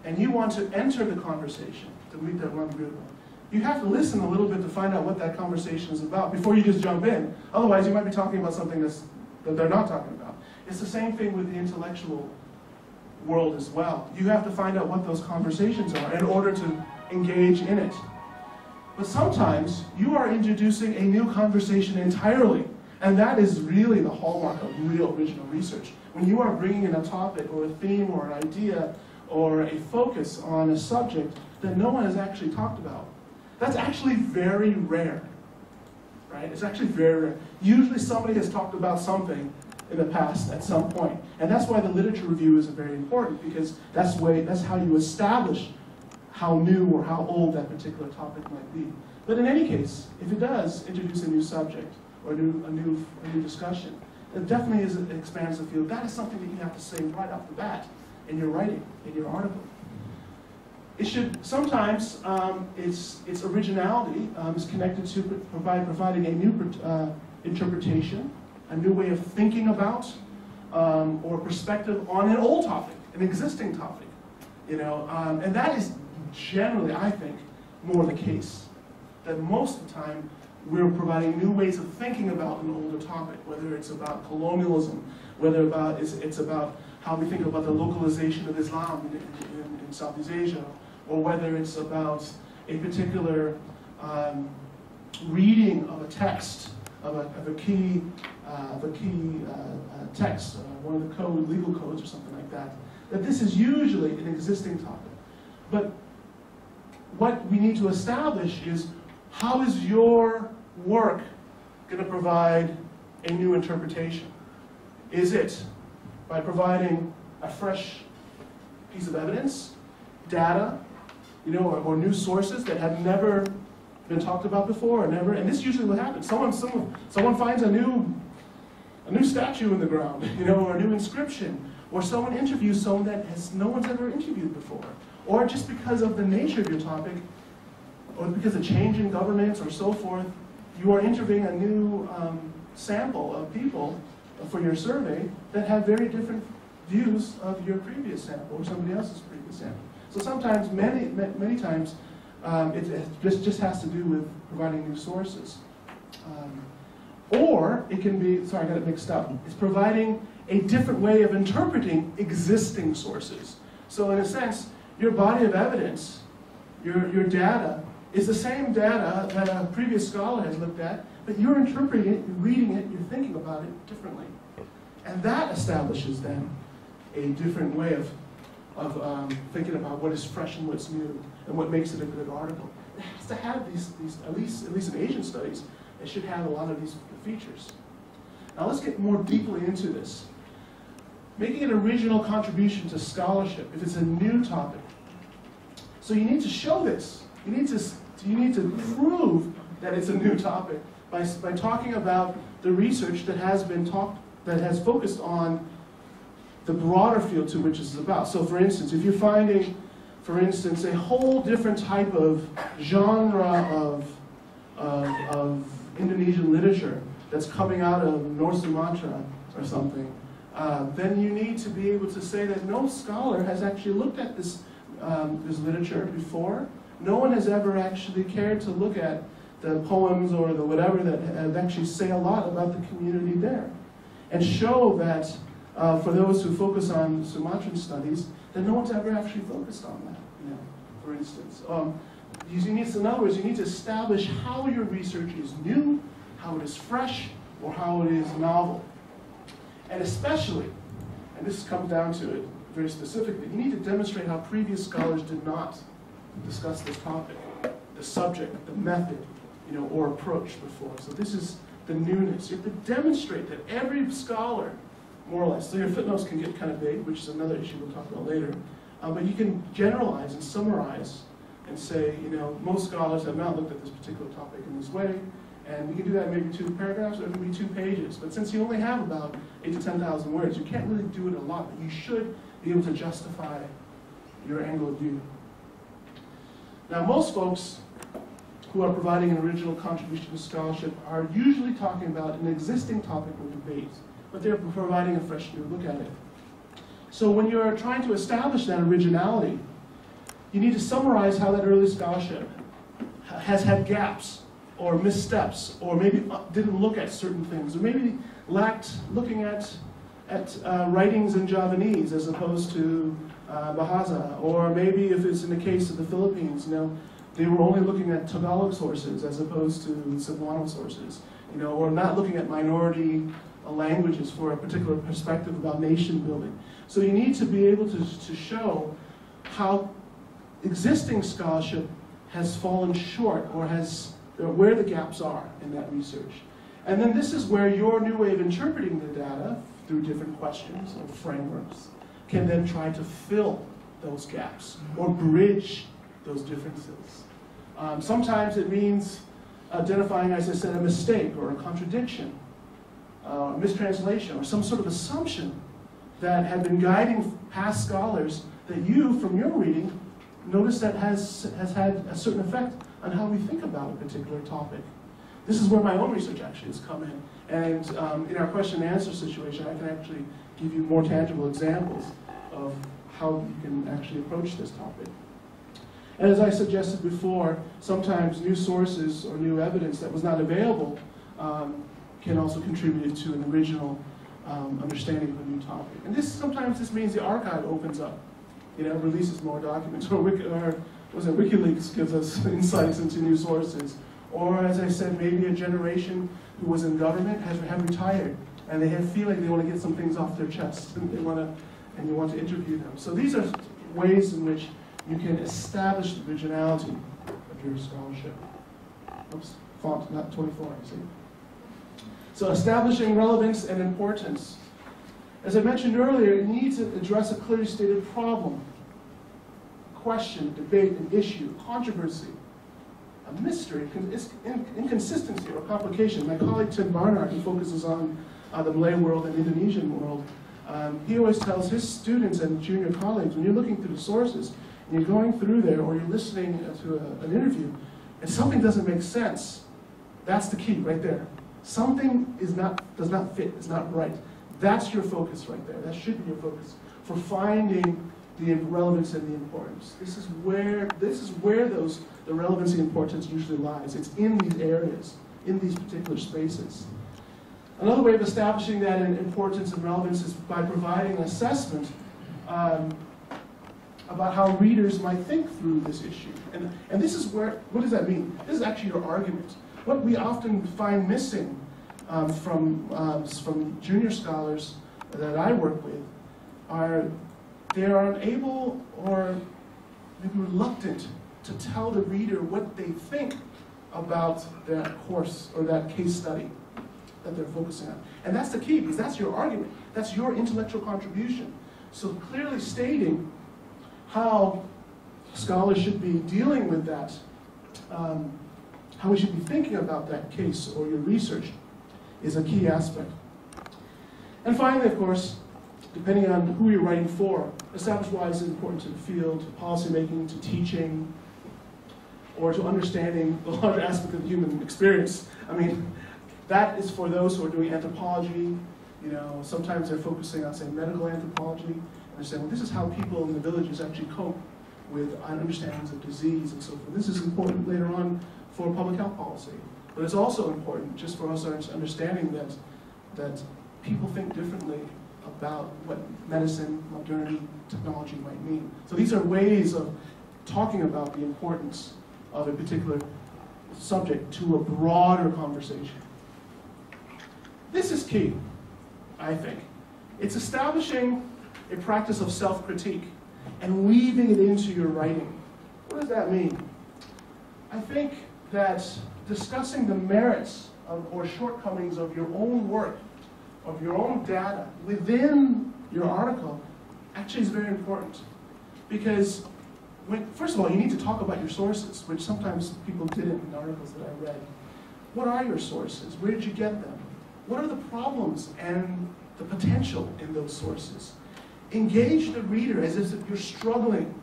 and you want to enter the conversation to meet that one group. You have to listen a little bit to find out what that conversation is about before you just jump in. Otherwise, you might be talking about something that they're not talking about. It's the same thing with the intellectual world as well. You have to find out what those conversations are in order to engage in it. But sometimes you are introducing a new conversation entirely, and that is really the hallmark of real original research. When you are bringing in a topic or a theme or an idea or a focus on a subject that no one has actually talked about. That's actually very rare, right? It's actually very rare. Usually somebody has talked about something in the past at some point. And that's why the literature review is very important, because that's how you establish how new or how old that particular topic might be. But in any case, if it does introduce a new subject or a new discussion, it definitely it expands the field. That is something that you have to say right off the bat in your writing, in your article. It should sometimes its originality is connected to providing a new interpretation, a new way of thinking about, or perspective on an old topic, an existing topic, and that is generally, I think, more the case. That most of the time we're providing new ways of thinking about an older topic, whether it's about colonialism, whether it's about how we think about the localization of Islam in Southeast Asia, or whether it's about a particular reading of a text, of a key text, one of the legal codes or something like that. That this is usually an existing topic. But what we need to establish is, how is your work going to provide a new interpretation? Is it by providing a fresh piece of evidence, data, or new sources that have never been talked about before, and this usually will happen. Someone finds a new statue in the ground, or a new inscription, or someone interviews someone that no one's ever interviewed before, or just because of the nature of your topic, or because of changing governments or so forth, you are interviewing a new sample of people for your survey that have very different views of your previous sample or somebody else's previous sample. So sometimes, many times, it just has to do with providing new sources. Or it can be, sorry, I got it mixed up. It's providing a different way of interpreting existing sources. So in a sense, your body of evidence, your data, is the same data that a previous scholar has looked at, but you're interpreting it, you're reading it, you're thinking about it differently. And that establishes then a different way of thinking about what is fresh and what's new, and what makes it a good article. It has to have these at least in Asian studies, it should have a lot of these features. Now let's get more deeply into this. Making an original contribution to scholarship, if it's a new topic. So you need to show this. You need to prove that it's a new topic by talking about the research that has focused on the broader field to which this is about. So for instance, if you're finding, for instance, a whole different type of genre of Indonesian literature that's coming out of North Sumatra or something, then you need to be able to say that no scholar has actually looked at this literature before. No one has ever actually cared to look at the poems or the whatever that actually say a lot about the community there. And show that, for those who focus on Sumatran studies, that no one's ever actually focused on that, for instance. In other words, you need to establish how your research is new, how it is fresh, or how it is novel. And especially, and this comes down to it very specifically, you need to demonstrate how previous scholars did not discuss this topic, the subject, the method, or approach before. So this is the newness. You have to demonstrate that every scholar, more or less, so your footnotes can get kind of vague, which is another issue we'll talk about later, but you can generalize and summarize and say, most scholars have not looked at this particular topic in this way, and we can do that in maybe 2 paragraphs, or it can be 2 pages. But since you only have about 8,000 to 10,000 words, you can't really do it a lot, but you should be able to justify your angle of view. Now, most folks who are providing an original contribution to scholarship are usually talking about an existing topic or debate, but they're providing a fresh new look at it. So when you're trying to establish that originality, you need to summarize how that early scholarship has had gaps, or missteps, or maybe didn't look at certain things, or maybe lacked looking at writings in Javanese as opposed to Bahasa, or maybe if it's in the case of the Philippines, they were only looking at Tagalog sources as opposed to Cebuano sources, or not looking at minority languages for a particular perspective about nation building. So you need to be able to show how existing scholarship has fallen short, or where the gaps are in that research. And then this is where your new way of interpreting the data through different questions or frameworks can then try to fill those gaps or bridge those differences. Sometimes it means identifying, as I said, a mistake or a contradiction, a mistranslation, or some sort of assumption that had been guiding past scholars that you, from your reading, notice that has had a certain effect on how we think about a particular topic. This is where my own research actually has come in. And in our question and answer situation, I can actually give you more tangible examples of how you can actually approach this topic. And as I suggested before, sometimes new sources or new evidence that was not available can also contribute to an original understanding of a new topic. And sometimes this means the archive opens up, releases more documents, or WikiLeaks gives us insights into new sources. Or, as I said, maybe a generation who was in government have retired, and they have a feeling they want to get some things off their chest, and you want to interview them. So these are ways in which you can establish the originality of your scholarship. Oops, font, not 24, you see. So establishing relevance and importance. As I mentioned earlier, you need to address a clearly stated problem, question, debate, an issue, controversy, a mystery, inconsistency, or complication. My colleague Tim Barnard, who focuses on the Malay world and Indonesian world, he always tells his students and junior colleagues, when you're looking through the sources, and you're going through there, or you're listening to an interview, and something doesn't make sense, that's the key right there. Something does not fit, is not right. That's your focus right there. That should be your focus for finding the relevance and the importance. This is where the relevance and importance usually lies. It's in these areas, in these particular spaces. Another way of establishing that importance and relevance is by providing an assessment about how readers might think through this issue. And this is where, what does that mean? This is actually your argument. What we often find missing from junior scholars that I work with are they are unable or maybe reluctant to tell the reader what they think about that course or that case study that they're focusing on. And that's the key, because that's your argument. That's your intellectual contribution. So clearly stating how scholars should be dealing with that, how we should be thinking about that case or your research is a key aspect. And finally, of course, depending on who you're writing for, establish why it's important to the field, to policymaking, to teaching, or to understanding the larger aspect of the human experience. I mean, that is for those who are doing anthropology. You know, sometimes they're focusing on, say, medical anthropology, and they're saying, well, this is how people in the villages actually cope with understandings of disease and so forth. This is important later on for public health policy. But it's also important just for us understanding that people think differently about what medicine, modernity, technology might mean. So these are ways of talking about the importance of a particular subject to a broader conversation. This is key, I think. It's establishing a practice of self-critique and weaving it into your writing. What does that mean? I think that discussing the merits or shortcomings of your own work, of your own data within your article actually is very important. Because, first of all, you need to talk about your sources, which sometimes people didn't in articles that I read. What are your sources? Where did you get them? What are the problems and the potential in those sources? Engage the reader as if you're struggling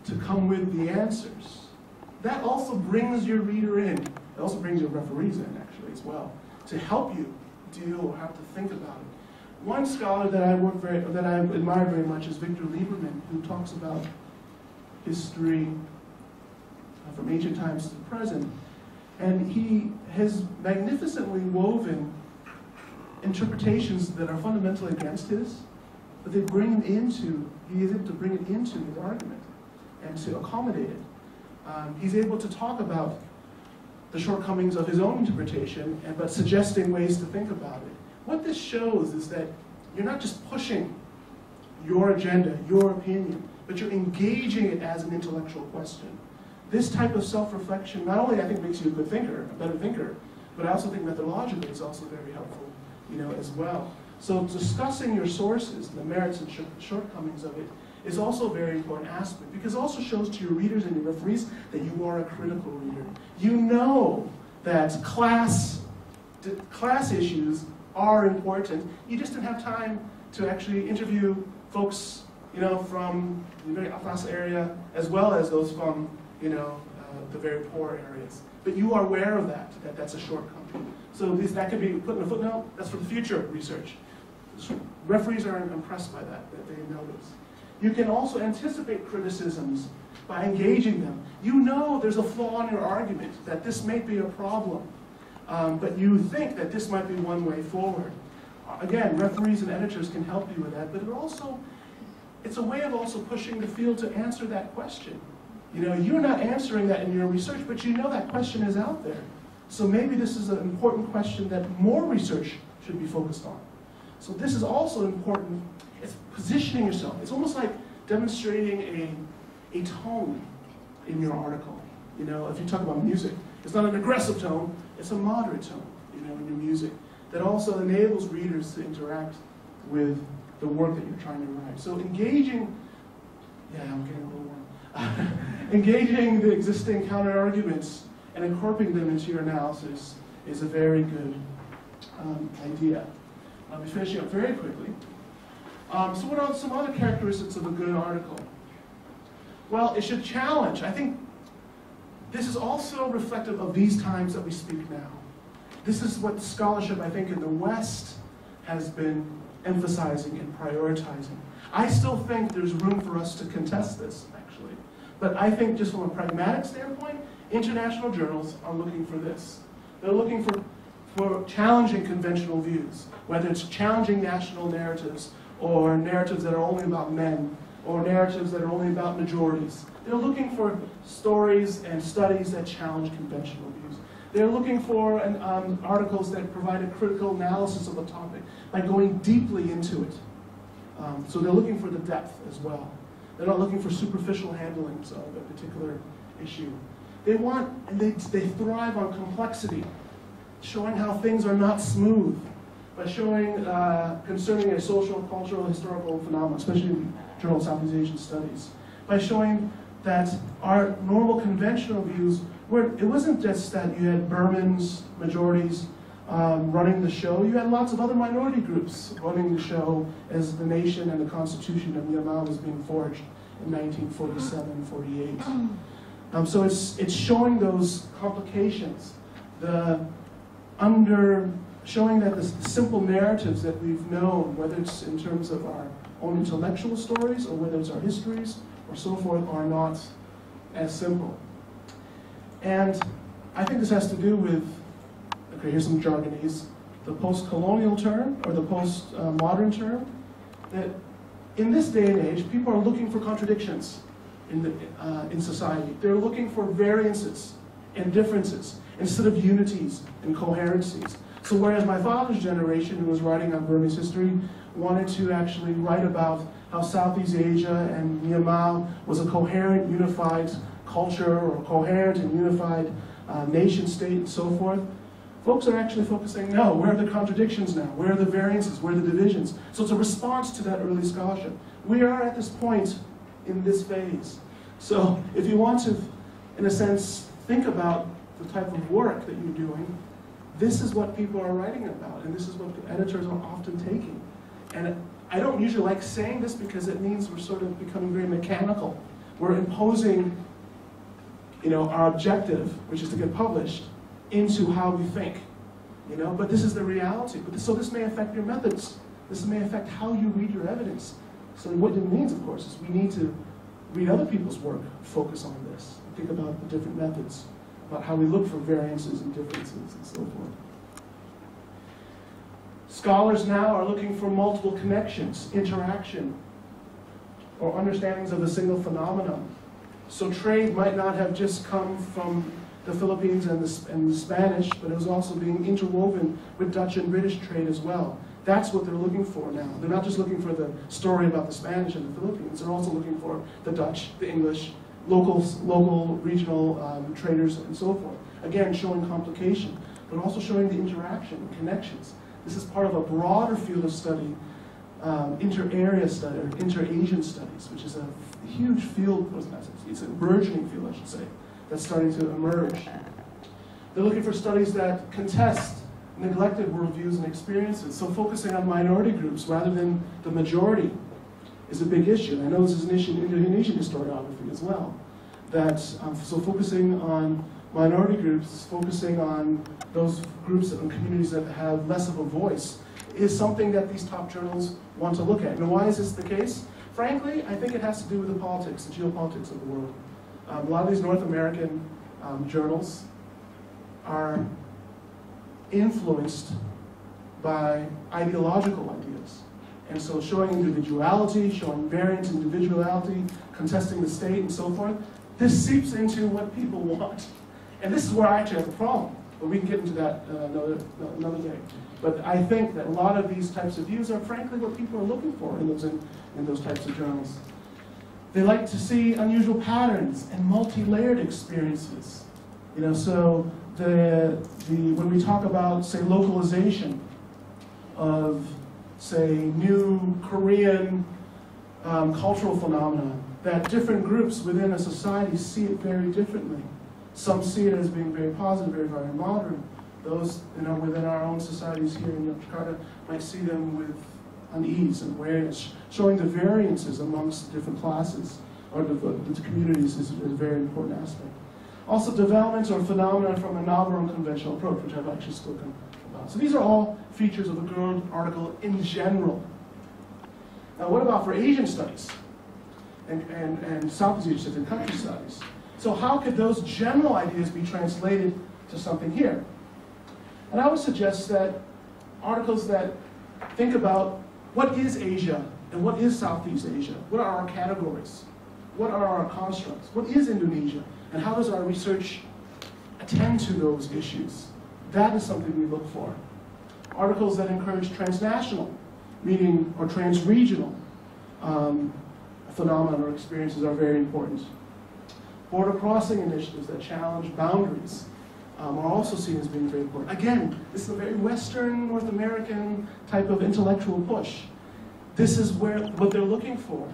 to come with the answers. That also brings your reader in. It also brings your referees in, actually, as well, to help you deal or have to think about it. One scholar that I admire very much is Victor Lieberman, who talks about history from ancient times to the present. And he has magnificently woven interpretations that are fundamentally against his, but he is able to bring it into his argument and to accommodate it. He's able to talk about the shortcomings of his own interpretation, but suggesting ways to think about it. What this shows is that you're not just pushing your agenda, your opinion, but you're engaging it as an intellectual question. This type of self-reflection not only, I think, makes you a good thinker, a better thinker, but I also think methodologically it's also very helpful, as well. So discussing your sources, the merits and shortcomings of it, is also a very important aspect, because it also shows to your readers and your referees that you are a critical reader. You know that class issues are important. You just didn't have time to actually interview folks, from the very upper-class area, as well as those from, the very poor areas. But you are aware of that's a shortcoming. So that could be put in a footnote. That's for the future research. Referees are impressed by that they notice. You can also anticipate criticisms by engaging them. You know there's a flaw in your argument, that this may be a problem, but you think that this might be one way forward. Again, referees and editors can help you with that, but it's a way of also pushing the field to answer that question. You're not answering that in your research, but you know that question is out there. So maybe this is an important question that more research should be focused on. So this is also important. It's positioning yourself. It's almost like demonstrating a tone in your article. If you talk about music, it's not an aggressive tone, it's a moderate tone, in your music, that also enables readers to interact with the work that you're trying to write. So engaging engaging the existing counter-arguments and incorporating them into your analysis is a very good idea. I'll be finishing up very quickly. So what are some other characteristics of a good article? Well, it should challenge. I think this is also reflective of these times that we speak now. This is what scholarship, I think, in the West has been emphasizing and prioritizing. I still think there's room for us to contest this, actually. But I think just from a pragmatic standpoint, international journals are looking for this. They're looking for challenging conventional views, whether it's challenging national narratives or narratives that are only about men or narratives that are only about majorities. They're looking for stories and studies that challenge conventional views. They're looking for articles that provide a critical analysis of a topic by going deeply into it. So they're looking for the depth as well. They're not looking for superficial handlings of a particular issue. They want, and they thrive on complexity, showing how things are not smooth, by showing concerning a social, cultural, historical phenomenon, especially in the Journal of Southeast Asian Studies, by showing that our normal conventional views it wasn't just that you had Burmans, majorities, running the show. You had lots of other minority groups running the show as the nation and the Constitution of Myanmar was being forged in 1947-48. So it's showing those complications, showing that the simple narratives that we've known, whether it's in terms of our own intellectual stories or whether it's our histories or so forth, are not as simple. And I think this has to do with, okay, here's some jargonese, the post-colonial term or the post-modern term, that in this day and age, people are looking for contradictions in society. They're looking for variances and differences instead of unities and coherencies. So whereas my father's generation, who was writing on Burmese history, wanted to actually write about how Southeast Asia and Myanmar was a coherent, unified culture or coherent and unified nation state and so forth, folks are actually focusing, no, where are the contradictions now? Where are the variances? Where are the divisions? So it's a response to that early scholarship. We are at this point in this phase. So if you want to, in a sense, think about the type of work that you're doing, this is what people are writing about, and this is what the editors are often taking. And I don't usually like saying this because it means we're sort of becoming very mechanical. We're imposing, our objective, which is to get published, into how we think. But this is the reality. So this may affect your methods. This may affect how you read your evidence. So what it means, of course, is we need to read other people's work, focus on this, think about the different methods, about how we look for variances and differences and so forth. Scholars now are looking for multiple connections, interaction, or understandings of a single phenomenon. So trade might not have just come from the Philippines and the Spanish, but it was also being interwoven with Dutch and British trade as well. That's what they're looking for now. They're not just looking for the story about the Spanish and the Philippines, they're also looking for the Dutch, the English, local, regional traders, and so forth. Again, showing complication, but also showing the interaction and connections. This is part of a broader field of study, inter-area study, or inter-Asian studies, which is a huge field, it's a burgeoning field, I should say, that's starting to emerge. They're looking for studies that contest neglected worldviews and experiences, so focusing on minority groups rather than the majority is a big issue. I know this is an issue in Indonesian historiography as well. So focusing on minority groups, focusing on those groups and communities that have less of a voice is something that these top journals want to look at. And why is this the case? Frankly, I think it has to do with the politics, the geopolitics of the world. A lot of these North American journals are influenced by ideological ideas. And so showing individuality, showing variant individuality, contesting the state and so forth, this seeps into what people want. And this is where I actually have a problem, but we can get into that another day. But I think that a lot of these types of views are frankly what people are looking for in those types of journals. They like to see unusual patterns and multi-layered experiences. So when we talk about, say, localization of, say, new Korean cultural phenomena, that different groups within a society see it very differently. Some see it as being very positive, very, very modern. Those within our own societies here in Yogyakarta might see them with unease and awareness. Showing the variances amongst different classes or the communities is a very important aspect. Also, developments or phenomena from a novel and conventional approach, which I've actually spoken about. So these are all features of the Gurd article in general. Now, what about for Asian studies and Southeast Asian studies and country studies? So how could those general ideas be translated to something here? And I would suggest that articles that think about what is Asia and what is Southeast Asia? What are our categories? What are our constructs? What is Indonesia? And how does our research attend to those issues? That is something we look for. Articles that encourage transnational, meaning, or transregional phenomena or experiences are very important. Border crossing initiatives that challenge boundaries are also seen as being very important. Again, this is a very Western, North American type of intellectual push. This is what they're looking for.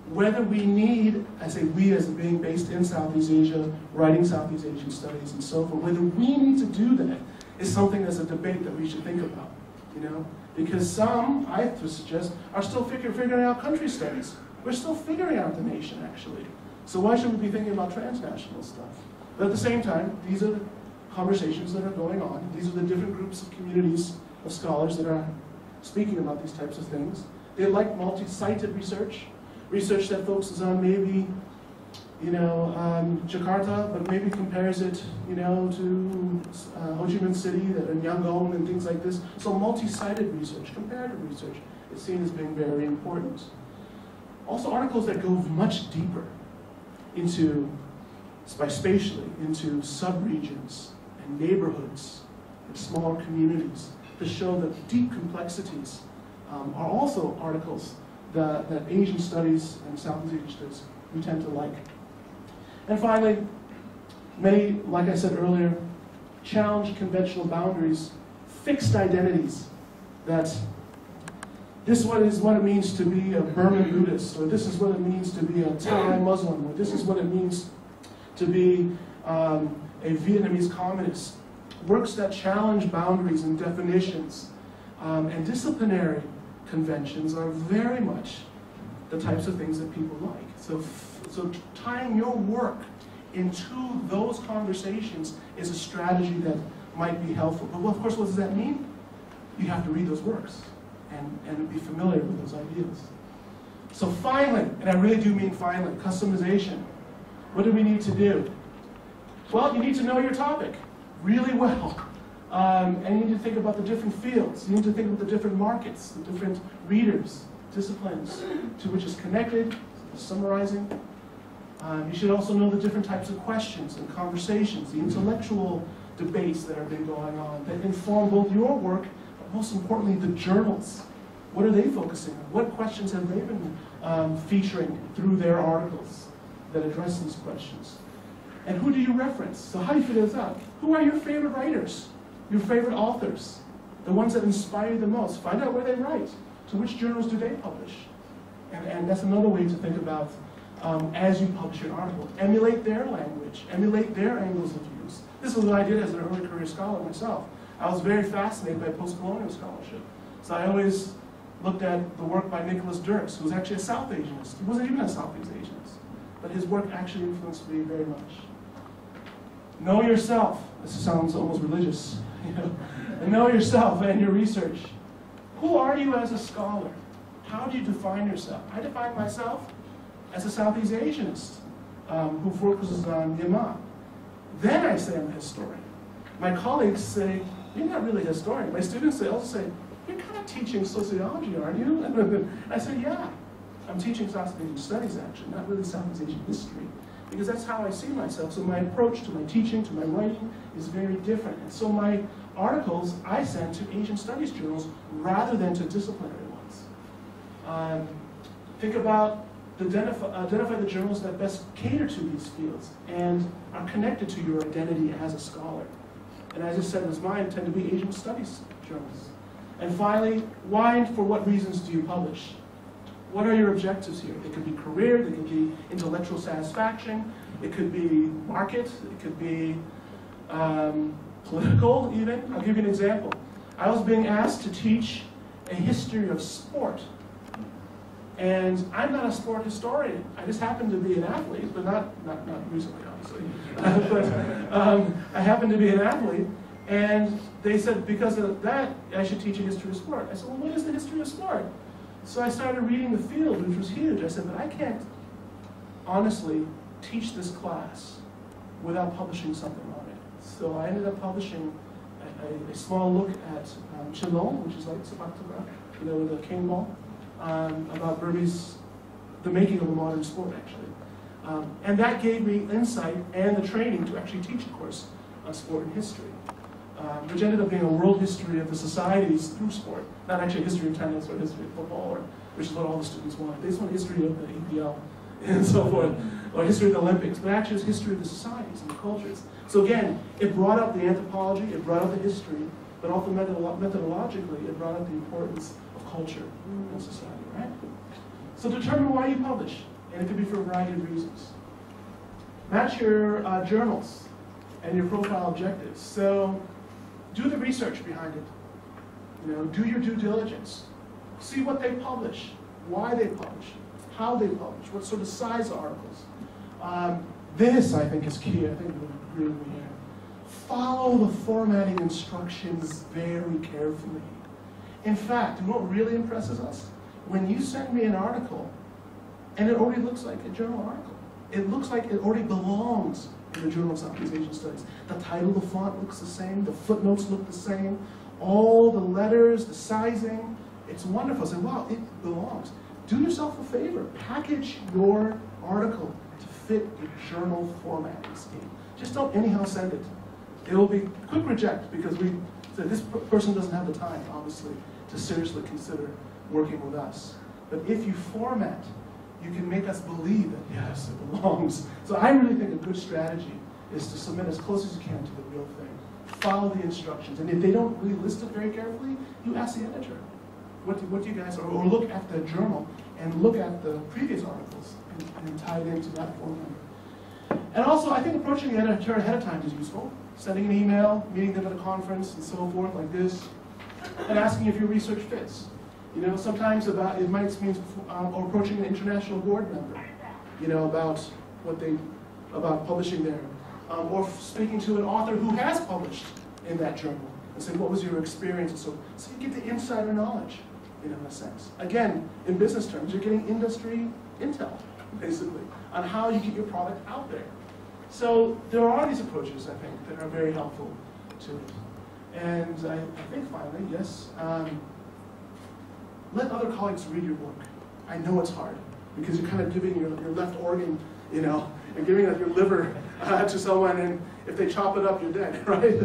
Whether we need, I say we as being based in Southeast Asia, writing Southeast Asian studies and so forth, whether we need to do that is something that's a debate that we should think about, you know? Because some, I have to suggest, are still figuring out country studies. We're still figuring out the nation, actually. So why should we be thinking about transnational stuff? But at the same time, these are the conversations that are going on. These are the different groups of communities of scholars that are speaking about these types of things. They like multi-sited research, research that focuses on maybe, you know, Jakarta, but maybe compares it, you know, to Ho Chi Minh City and Yangon and things like this. So multi-sited research, comparative research, is seen as being very important. Also articles that go much deeper into, spatially, into sub-regions and neighborhoods and smaller communities to show that deep complexities are also articles that Asian studies and Southeast Asian studies we tend to like. And finally, many, like I said earlier, challenge conventional boundaries, fixed identities, that this is what it means to be a Burman Buddhist, or this is what it means to be a Thai Muslim, or this is what it means to be a Vietnamese communist. Works that challenge boundaries and definitions and disciplinary conventions are very much the types of things that people like. So tying your work into those conversations is a strategy that might be helpful. But of course, what does that mean? You have to read those works and be familiar with those ideas. So finally, and I really do mean finally, customization. What do we need to do? Well, you need to know your topic really well. And you need to think about the different fields. You need to think about the different markets, the different readers, disciplines to which it's connected, summarizing. You should also know the different types of questions and conversations, the intellectual debates that have been going on that inform both your work, but most importantly, the journals. What are they focusing on? What questions have they been featuring through their articles that address these questions? And who do you reference? So how do you figure this out? Who are your favorite writers? Your favorite authors? The ones that inspire you the most? Find out where they write. To which journals do they publish? And that's another way to think about as you publish your article. Emulate their language. Emulate their angles of use. This is what I did as an early career scholar myself. I was very fascinated by post-colonial scholarship. So I always looked at the work by Nicholas Dirks, who was actually a South Asianist. He wasn't even a Southeast Asianist. But his work actually influenced me very much. Know yourself. This sounds almost religious. You know? And know yourself and your research. Who are you as a scholar? How do you define yourself? I define myself as a Southeast Asianist who focuses on Myanmar. Then I say I'm a historian. My colleagues say, you're not really a historian. My students also say, you're kind of teaching sociology, aren't you? And I say, yeah. I'm teaching Southeast Asian studies, actually, not really Southeast Asian history. Because that's how I see myself. So my approach to my teaching, to my writing, is very different. And so my articles I send to Asian studies journals rather than to disciplinary ones. Think about, identify the journals that best cater to these fields and are connected to your identity as a scholar. And as I said, as mine tend to be Asian studies journals. And finally, why and for what reasons do you publish? What are your objectives here? It could be career, it could be intellectual satisfaction, it could be market, it could be political even. I'll give you an example. I was being asked to teach a history of sport. And I'm not a sport historian. I just happen to be an athlete, but not recently, obviously. But I happen to be an athlete. And they said, because of that, I should teach a history of sport. I said, well, what is the history of sport? So I started reading the field, which was huge. I said, but I can't honestly teach this class without publishing something on it. So I ended up publishing a small look at Chinlong, which is like Sabaktaga, with a cane ball, about Burmese, the making of a modern sport, actually. And that gave me insight and the training to actually teach a course on sport and history, which ended up being a world history of the societies through sport, not actually history of tennis or history of football, which is what all the students want. They just want history of the EPL and so forth, or history of the Olympics, but actually it's history of the societies and the cultures. So again, it brought up the anthropology, it brought up the history, but also methodologically, it brought up the importance of culture in society, right? So determine why you publish, and it could be for a variety of reasons. Match your journals and your profile objectives. So do the research behind it. Do your due diligence. See what they publish, why they publish, how they publish, what sort of size articles. This, I think, is key. I think you'll agree with me here. Follow the formatting instructions very carefully. In fact, what really impresses us? When you send me an article, and it already looks like a journal article. It looks like it already belongs in the Journal of Southeast Asian Studies. The title, the font looks the same, the footnotes look the same, all the letters, the sizing, it's wonderful. Say, wow, it belongs. Do yourself a favor, package your article to fit a journal formatting scheme. Just don't anyhow send it. It'll be quick reject because this person doesn't have the time, obviously, to seriously consider working with us. But if you format, you can make us believe that, yes, it belongs. So I really think a good strategy is to submit as close as you can to the real thing. Follow the instructions. And if they don't really list it very carefully, you ask the editor, what do you guys, or look at the journal and look at the previous articles and tie it into that format. And also, I think approaching the editor ahead of time is useful. Sending an email, meeting them at a conference, and so forth, like this, and asking if your research fits. Sometimes it might mean or approaching an international board member, about publishing there, or speaking to an author who has published in that journal and say, what was your experience? And so you get the insider knowledge, in a sense. Again, in business terms, you're getting industry intel, basically, on how you get your product out there. So there are these approaches, I think, that are very helpful to it. And I think finally, yes, let other colleagues read your work. I know it's hard, because you're kind of giving your left organ, you're giving your liver to someone, and if they chop it up, you're dead, right?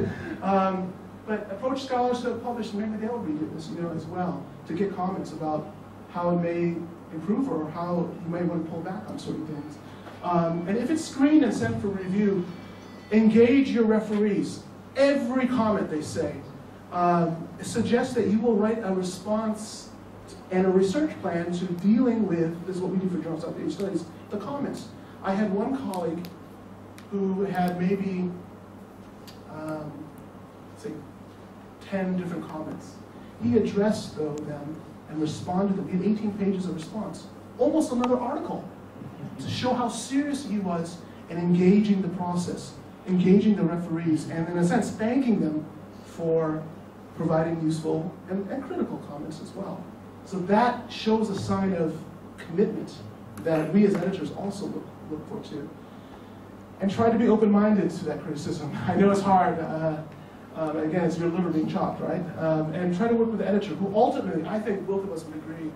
But approach scholars who have published, and maybe they'll read it as well, to get comments about how it may improve or how you may want to pull back on certain things. And if it's screened and sent for review, engage your referees. Every comment they say suggests that you will write a response and a research plan to dealing with, this is what we do for Journal of South Asian Studies, the comments. I had one colleague who had maybe, say, 10 different comments. He addressed them and responded to them. He had 18 pages of response. Almost another article to show how serious he was in engaging the process, engaging the referees, and in a sense, thanking them for providing useful and critical comments as well. So that shows a sign of commitment that we as editors also look for too. And try to be open-minded to that criticism. I know it's hard. Again, it's your liver being chopped, right? And try to work with the editor, who ultimately, I think both of us would agree,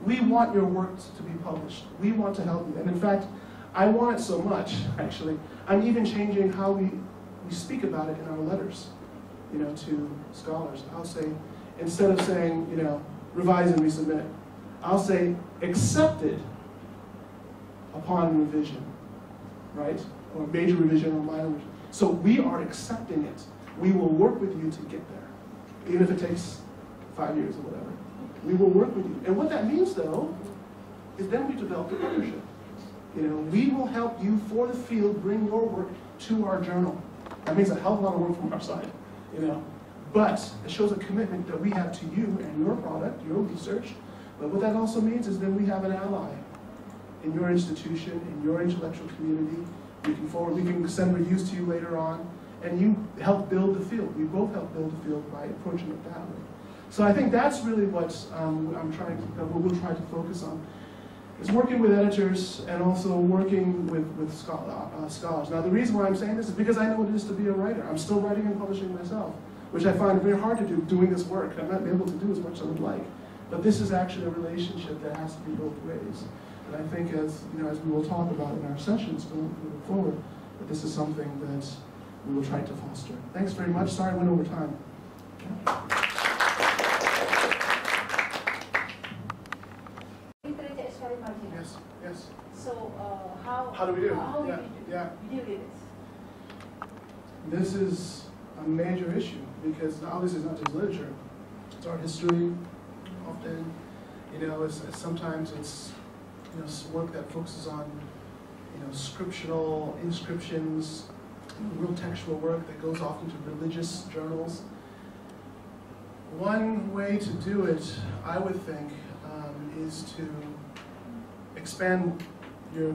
we want your work to be published. We want to help you. And in fact, I want it so much, actually. I'm even changing how we speak about it in our letters, to scholars. I'll say, instead of saying, revise and resubmit, I'll say accepted upon revision, right? Or major revision or minor revision. So we are accepting it. We will work with you to get there, even if it takes 5 years or whatever. We will work with you. And what that means, though, is then we develop a partnership. We will help you for the field bring your work to our journal. That means a hell of a lot of work from our side, But it shows a commitment that we have to you and your product, your research. But what that also means is then we have an ally in your institution, in your intellectual community. We can send reviews to you later on, and you help build the field. We both help build the field by approaching it that way. So I think that's really what what we'll try to focus on, is working with editors and also working with scholars. Now the reason why I'm saying this is because I know what it is to be a writer. I'm still writing and publishing myself. which I find very hard to do doing this work. I'm not able to do as much as I would like. But this is actually a relationship that has to be both ways. And I think as we will talk about in our sessions moving forward, that this is something that we will try to foster. Thanks very much. Sorry I went over time. Literature is very marginal. Yes, yes. So how do we do? How yeah, we yeah. deal with this? This is a major issue because obviously it's not just literature. It's art history. Often, sometimes it's work that focuses on scriptural inscriptions, real textual work that goes off into religious journals. One way to do it, I would think, is to expand the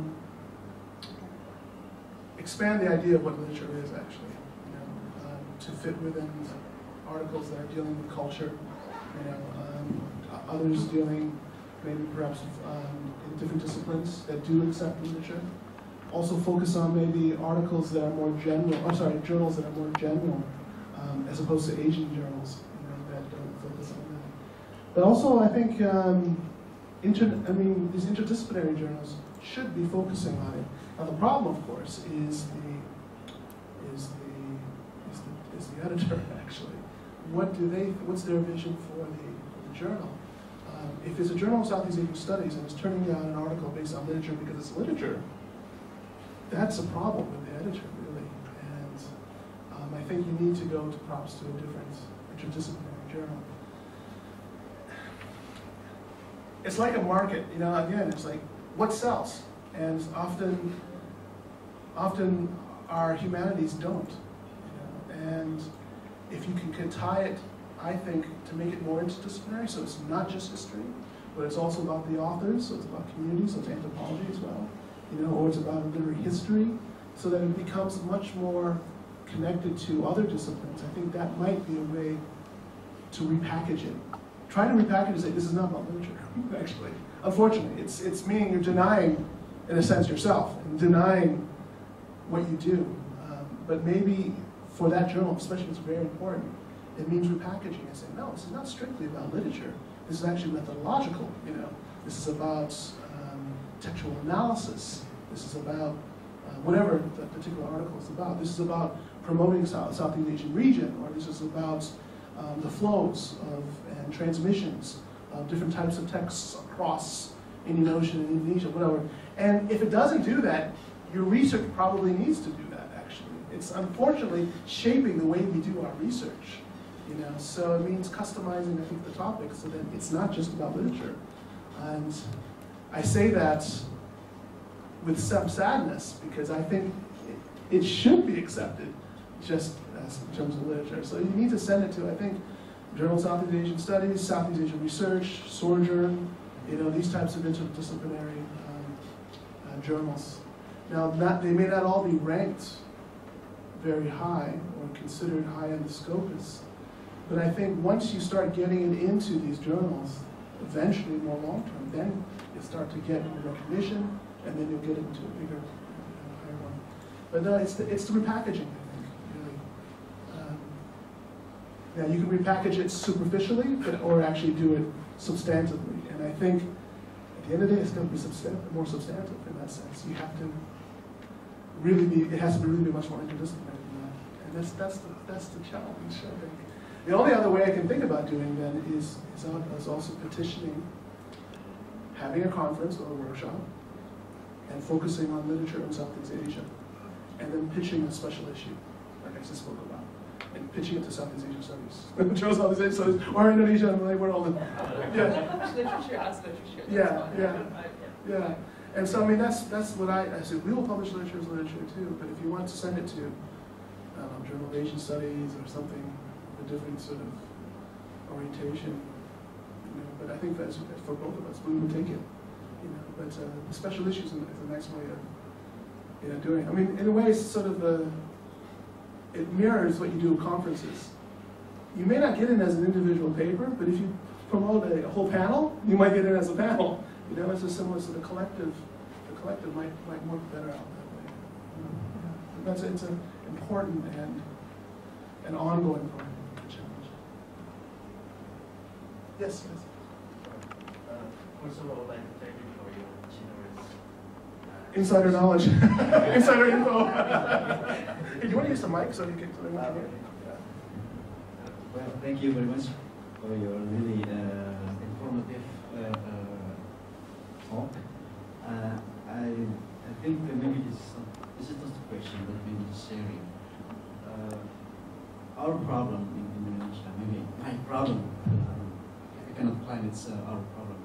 idea of what literature is actually, to fit within articles that are dealing with culture, others dealing maybe perhaps in different disciplines that do accept literature. Also focus on maybe articles that are more general, journals that are more general, as opposed to Asian journals, that don't focus on that. But also I think these interdisciplinary journals should be focusing on it. Now the problem, of course, is the editor actually. What's their vision for the journal? If it's a journal of Southeast Asian Studies and it's turning out an article based on literature because it's literature, that's a problem with the editor, really. And I think you need to go perhaps to a different interdisciplinary journal. It's like a market, again, it's like, what sells? And often our humanities don't. And if you can tie it, I think, to make it more interdisciplinary, so it's not just history, but it's also about the authors, so it's about community, so it's anthropology as well, or it's about literary history, so that it becomes much more connected to other disciplines. I think that might be a way to repackage it. Try to repackage it and say, this is not about literature, actually. Unfortunately, it's meaning you're denying, in a sense, yourself, and denying what you do. But maybe for that journal, especially, it's very important. It means repackaging and saying, no, this is not strictly about literature. This is actually methodological, This is about textual analysis. This is about whatever the particular article is about. This is about promoting Southeast Asian region, or this is about the flows and transmissions of different types of texts across Indian Ocean and Indonesia, whatever. And if it doesn't do that, your research probably needs to do that, actually. It's unfortunately shaping the way we do our research. So it means customizing, I think, the topic so that it's not just about literature. And I say that with some sadness because I think it should be accepted just as in terms of literature. So you need to send it to, I think, Journal of Southeast Asian Studies, Southeast Asian Research, Sojourn, these types of interdisciplinary journals. Now, they may not all be ranked very high or considered high in the Scopus, but I think once you start getting it into these journals, eventually more long-term, then you'll start to get recognition, and then you'll get into a bigger, higher one. But no, it's the repackaging, I think, really. Now, you can repackage it superficially, or actually do it substantively. And I think, at the end of the day, it's going to be more substantive in that sense. You have to really be, it has to really be much more interdisciplinary than that. And that's the challenge, I think. The only other way I can think about doing then is also petitioning, having a conference or a workshop, and focusing on literature in Southeast Asia, and then pitching a special issue, like I just spoke about, and pitching it to Southeast Asian Studies, Southeast Asian Studies, or Indonesia and Malay world. Literature as literature. Yeah. And so that's what I said. We will publish literature as literature too, but if you want to send it to Journal of Asian Studies or something, a different sort of orientation, but I think that's for both of us. We will take it, But the special issues is a nice way of, doing it. I mean, in a way, it's sort of it mirrors what you do at conferences. You may not get in as an individual paper, but if you promote a whole panel, you might get in as a panel. It's a similar sort of collective. The collective might work better out that way. It's an important and ongoing part. Yes, yes. First of all, I'd like to thank you for your generous Insider knowledge. Insider info. Hey, do you want to use the mic so you can hear? Well, thank you very much for your really informative talk. I think maybe this is not a question, but maybe just sharing. Our problem in Indonesia, maybe my problem, I cannot claim it's our problem.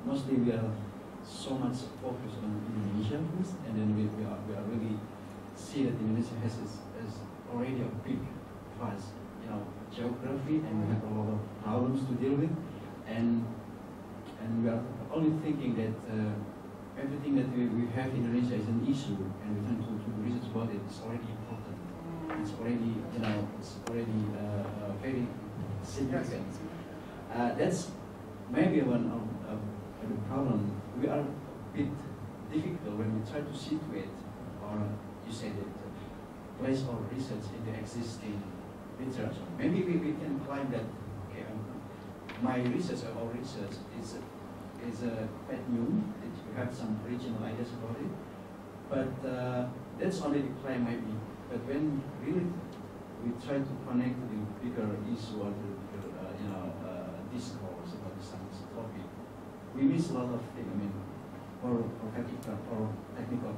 Mostly we are so much focused on Indonesia first, and then we are really see that Indonesia has already a big, vast, geography, and we have a lot of problems to deal with, and we are only thinking that everything that we have in Indonesia is an issue, and we tend to research about it. It's already important. It's already, very significant. That's maybe one of the problem. We are a bit difficult when we try to situate, or you say that, place our research in the existing literature. Maybe we can claim that okay, my research or our research is quite new. We have some original ideas about it, but that's only the claim maybe. But when really we try to connect to the bigger issue or the bigger, discourse about the science topic, we miss a lot of things. I mean, or technical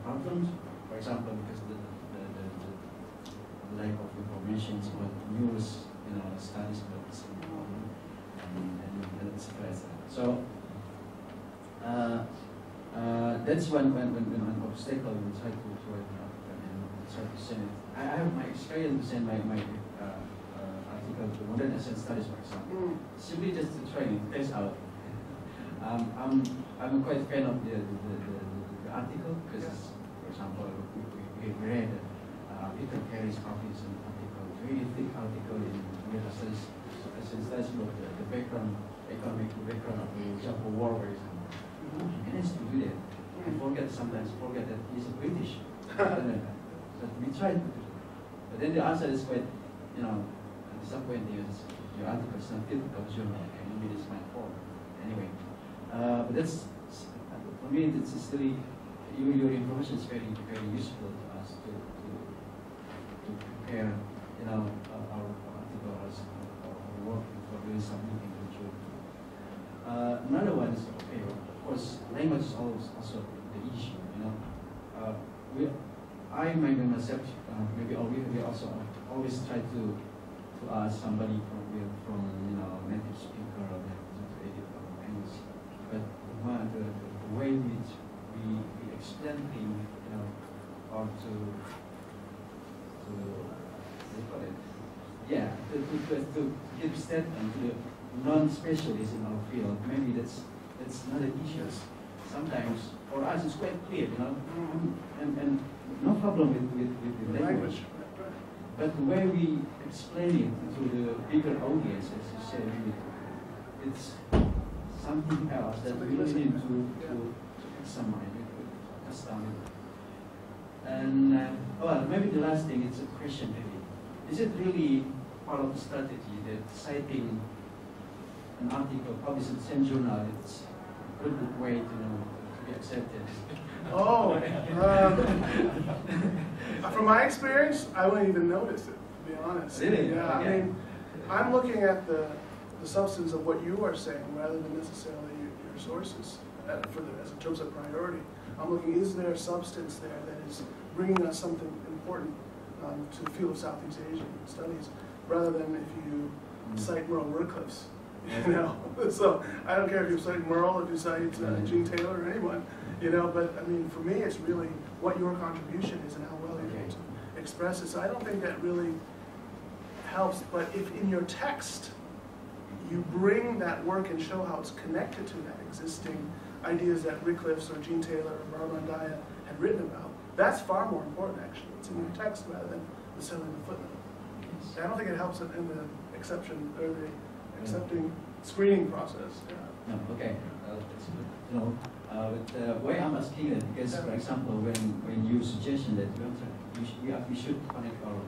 problems, for example, because the lack of information about news, studies about the same problem, and etc. So that's one obstacle we try to try to send it. I have my experience to send my article to Modern Asian Studies, for example, simply just to try and test out. I'm quite a fan of the article because, for example, we read Peter Carey's published an article, really thick article in Modern Asian Studies about the background, economic background of the Japan War, for example. He managed to do that. I sometimes forget that he's a British. But we tried to do it. But then the answer is quite, disappointing. Your article is not fit for the journal, and maybe it's my fault. Anyway, but that's, for me, it's still, your information is very, very useful to us to prepare, our article or work before doing submitting to the journal. Another one is, okay, of course, language is also the issue, I myself, maybe we also always try to ask somebody from native speaker or native edit or English, but the way which we explain things, or to give statement to the non-specialists in our field, maybe that's not an issue. Sometimes for us it's quite clear, and no problem with the language. But the way we explain it to the bigger audience, as you say, it's something else that we really need to examine, to custom it. And well, maybe the last thing, it's a question maybe. Is it really part of the strategy that citing an article published in the same journal, it's a good way to be accepted? Oh, from my experience, I wouldn't even notice it, to be honest. Really? Yeah, Okay. I mean, I'm looking at the substance of what you are saying rather than necessarily your sources as in terms of priority. I'm looking, is there substance there that is bringing us something important to the field of Southeast Asian studies, rather than if you cite Merle Wycliffe's. So I don't care if you cite Merle, if you cite Gene Taylor or anyone, but I mean, for me, it's really what your contribution is and how well you're able to express it. So I don't think that really helps, but if in your text you bring that work and show how it's connected to that existing ideas that Wycliffe's or Gene Taylor or Barbandaya had written about, that's far more important actually. It's in your text rather than necessarily in the footnote. Yes. I don't think it helps in the exception or the accepting screening process. Yeah. No, okay, that's good. But why I'm asking that, because for example, when you suggestion that we should connect our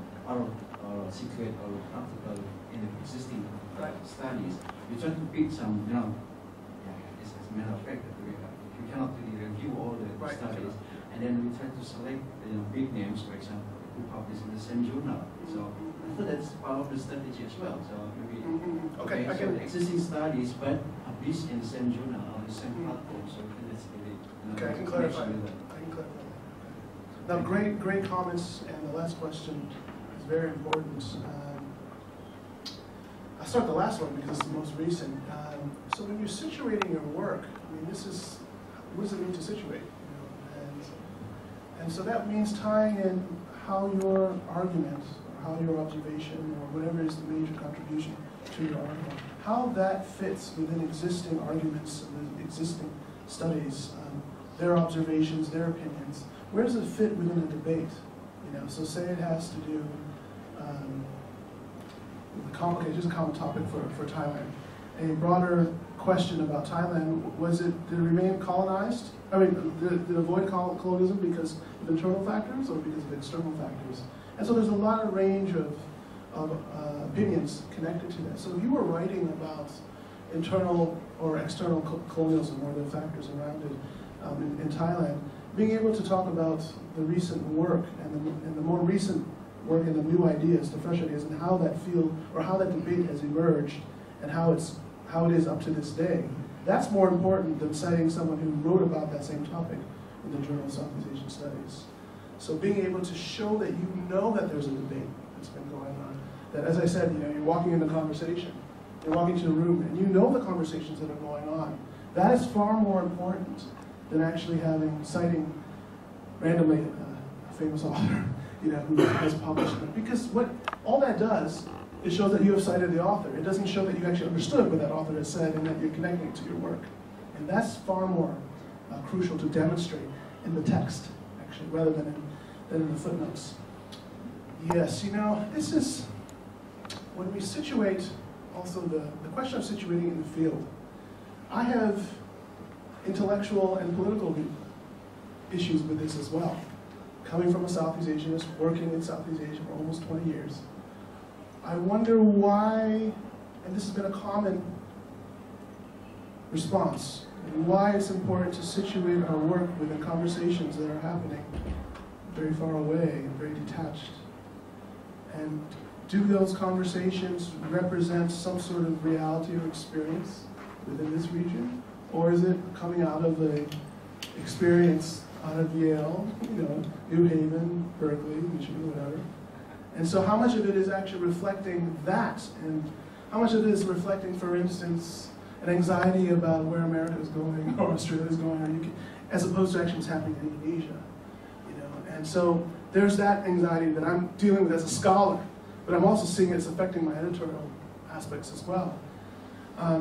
situate our practical in the existing studies, we try to pick some, as a matter of fact, that you cannot really review all the studies, and then we try to select big names, for example, who publish in the same journal. So I thought that's part of the strategy as well. So maybe so the existing studies, but published in the same journal on the same platform. So that's really I can clarify. I can clarify. Now, great comments, and the last question is very important. I'll start the last one because it's the most recent. So when you're situating your work, I mean, what does it mean to situate? And so that means tying in how your argument, or how your observation, or whatever is the major contribution to your article, how that fits within existing arguments and existing studies, their observations, their opinions. Where does it fit within a debate? So say it has to do with just a common topic for Thailand. A broader question about Thailand, did it remain colonized? I mean, did it avoid colonialism because of internal factors or because of external factors? And so there's a lot of range of opinions connected to that. So if you were writing about internal or external colonialism or the factors around it in Thailand, being able to talk about the recent work and the more recent work and the new ideas, the fresh ideas, and how that field or how that debate has emerged and how it is up to this day, that's more important than citing someone who wrote about that same topic in the Journal of Southeast Asian Studies. So being able to show that you know that there's a debate that's been going on, that as I said, you're walking in the conversation, you're walking to a room, and you know the conversations that are going on. That is far more important than actually citing randomly a famous author, who has published it. Because what all that does is show that you have cited the author. It doesn't show that you actually understood what that author has said and that you're connecting it to your work. And that's far more crucial to demonstrate in the text, actually, rather than in the footnotes. Yes, this is, when we situate, also the question of situating in the field. I have intellectual and political issues with this as well. Coming from a Southeast Asianist, working in Southeast Asia for almost 20 years, I wonder why, and this has been a common response, why it's important to situate our work within conversations that are happening very far away and very detached. And do those conversations represent some sort of reality or experience within this region? Or is it coming out of an experience out of Yale, New Haven, Berkeley, Michigan, whatever? And so how much of it is actually reflecting that? And how much of it is reflecting, for instance, an anxiety about where America is going, or Australia is going, or UK, as opposed to actually what's happening in Indonesia? And so there's that anxiety that I'm dealing with as a scholar, but I'm also seeing it's affecting my editorial aspects as well.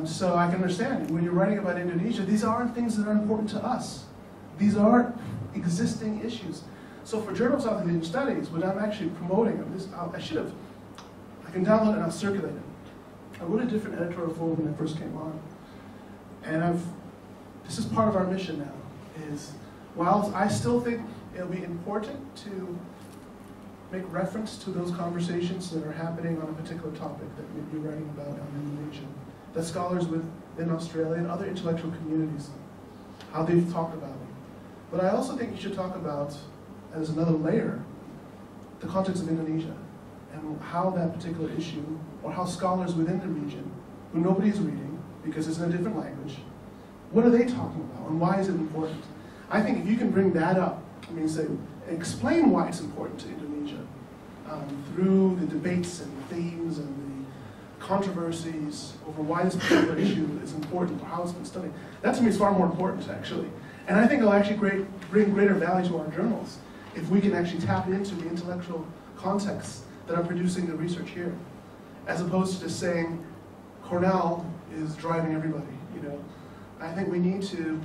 So I can understand, when you're writing about Indonesia, these aren't things that are important to us. These are existing issues. So for Journal of Southeast Asian Studies, what I'm actually promoting, I can download it and I'll circulate it. I wrote a different editorial form when I first came on. And this is part of our mission now, is while I still think it'll be important to make reference to those conversations that are happening on a particular topic that we'd be writing about on Indonesia, that scholars within Australia and other intellectual communities, how they've talked about it. But I also think you should talk about, as another layer, the context of Indonesia and how that particular issue, or how scholars within the region, who nobody's reading because it's in a different language, what are they talking about and why is it important? I think if you can bring that up, explain why it's important to Indonesia through the debates and the themes and the controversies over why this particular issue is important or how it's been studied, that to me is far more important, actually. And I think it'll actually bring greater value to our journals if we can actually tap into the intellectual contexts that are producing the research here, as opposed to just saying Cornell is driving everybody. I think we need to,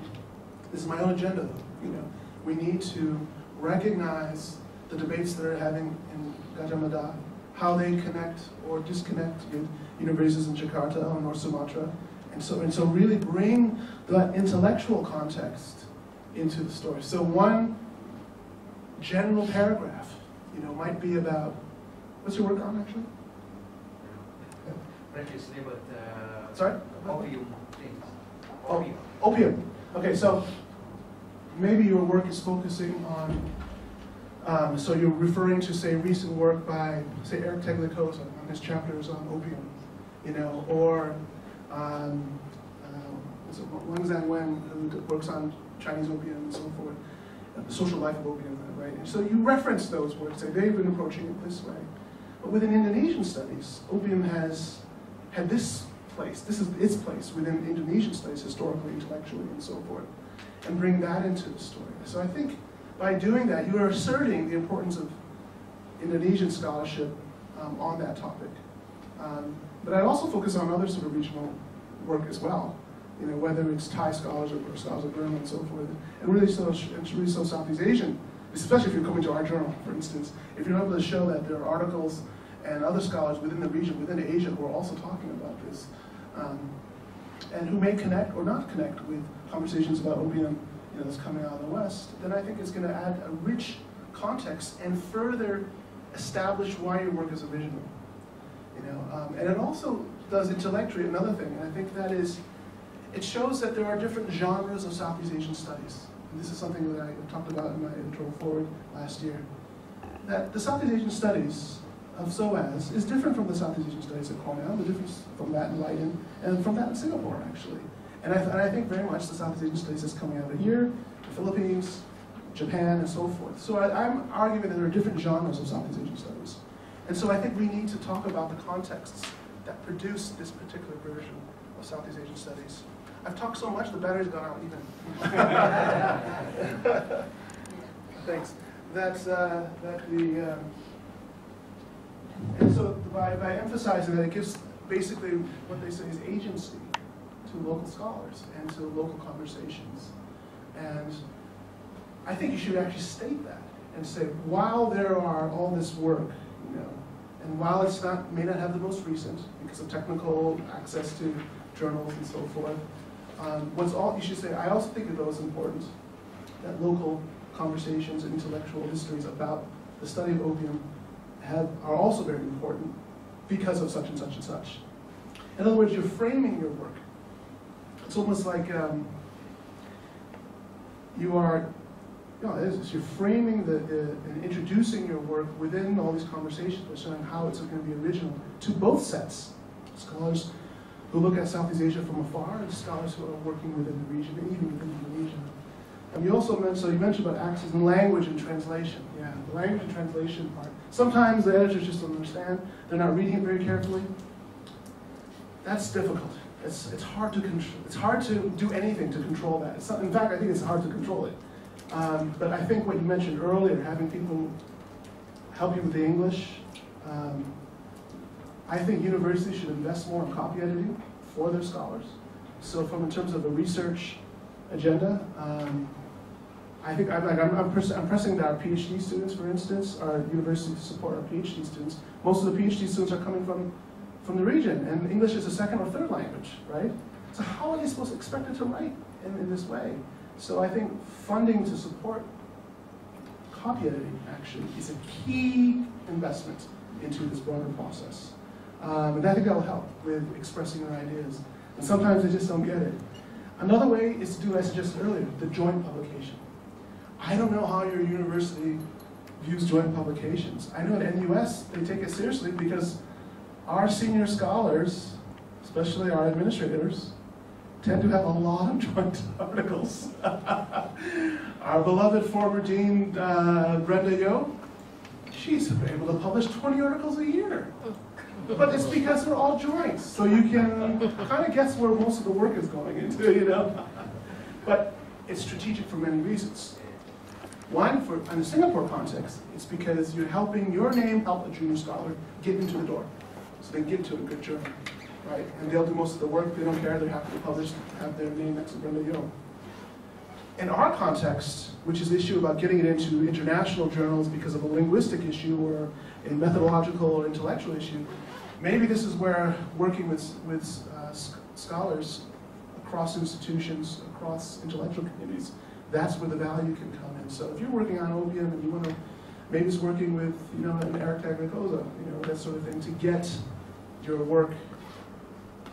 this is my own agenda though, we need to recognize the debates that are having in Gajah Mada, how they connect or disconnect with universities in Jakarta or North Sumatra, and so really bring that intellectual context into the story. So one general paragraph, might be about, what's your work on actually? Previously, but Sorry? opium things. Oh, opium. Okay, so maybe your work is focusing on, so you're referring to, say, recent work by, say, Eric Teglicoza on his chapters on opium, or Wang Zhanwen, who works on Chinese opium and so forth, the social life of opium, right? And so you reference those works, say they've been approaching it this way. But within Indonesian studies, opium has had this place, this is its place within Indonesian studies, historically, intellectually, and so forth, and bring that into the story. So I think by doing that, you are asserting the importance of Indonesian scholarship on that topic. But I also focus on other sort of regional work as well, whether it's Thai scholars or scholars of Burma and so forth, and really so Southeast Asian, especially if you're coming to our journal, for instance. If you're able to show that there are articles and other scholars within the region, within Asia, who are also talking about this, and who may connect or not connect with conversations about opium that's coming out of the West, then I think it's going to add a rich context and further establish why your work is original. And it also does intellectually another thing, and I think that is, it shows that there are different genres of Southeast Asian studies. And this is something that I talked about in my editorial forward last year. That the Southeast Asian studies of SOAS is different from the Southeast Asian studies at Cornell, the difference from that in Leiden, and from that in Singapore, actually. And I think very much the Southeast Asian studies is coming out of here, the Philippines, Japan, and so forth. So I'm arguing that there are different genres of Southeast Asian studies. And so I think we need to talk about the contexts that produce this particular version of Southeast Asian studies. I've talked so much, the battery's gone out even. Thanks. And so by emphasizing that, it gives basically what they say is agency to local scholars and to local conversations. And I think you should actually state that and say, while there are all this work, and while it's may not have the most recent because of technical access to journals and so forth, you should say, I also think that it's important that local conversations and intellectual histories about the study of opium are also very important because of such and such and such. In other words, you're framing your work. It's almost like you're framing and introducing your work within all these conversations by showing how it's going to be original to both sets. Scholars who look at Southeast Asia from afar and scholars who are working within the region and even within Indonesia. And you also mentioned about access and language and translation. Yeah, the language and translation part. Sometimes the editors just don't understand. They're not reading it very carefully. That's difficult. It's hard to control. It's hard to do anything to control that. In fact, I think it's hard to control it. But I think what you mentioned earlier, having people help you with the English, I think universities should invest more in copy editing for their scholars. So in terms of a research agenda, I think I'm pressing that our PhD students, for instance, our universities support our PhD students. Most of the PhD students are coming from the region, and English is a second or third language, right? So how are they supposed to expect it to write in this way? So I think funding to support copy editing actually is a key investment into this broader process. And I think that will help with expressing their ideas. And sometimes they just don't get it. Another way is to do, as I suggested earlier, the joint publication. I don't know how your university views joint publications. I know at NUS they take it seriously because our senior scholars, especially our administrators, tend to have a lot of joint articles. Our beloved former dean, Brenda Yo, she's able to publish 20 articles a year. But it's because they're all joints, so you can kind of guess where most of the work is going into, But it's strategic for many reasons. One, in the Singapore context, it's because you're helping your name help a junior scholar get into the door, so they can get into a good journal, right? And they'll do most of the work. They don't care. They're happy to publish, have their name next to Brenda Yo. In our context, which is the issue about getting it into international journals because of a linguistic issue or a methodological or intellectual issue, maybe this is where working with scholars across institutions, across intellectual communities, that's where the value can come in. So if you're working on opium and you want to, maybe it's working with, you know, an Eric Tagliacosa, you know, that sort of thing, to get your work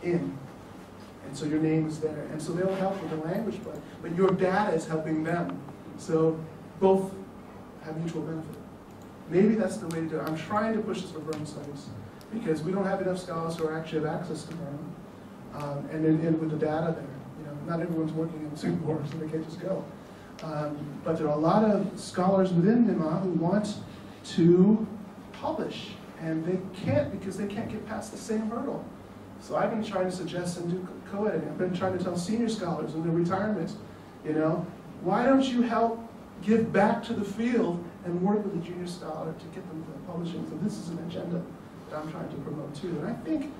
in. And so your name is there. And so they'll help with the language, but your data is helping them. So both have mutual benefit. Maybe that's the way to do it. I'm trying to push this for Burma studies because we don't have enough scholars who actually have access to Burma. And with the data there, you know, not everyone's working in Singapore, so they can't just go. But there are a lot of scholars within NIMA who want to publish, and they can't because they can't get past the same hurdle. So I've been trying to suggest and do co-editing. I've been trying to tell senior scholars in their retirement, you know, why don't you help give back to the field and work with a junior scholar to get them to publishing. So this is an agenda that I'm trying to promote too. And I think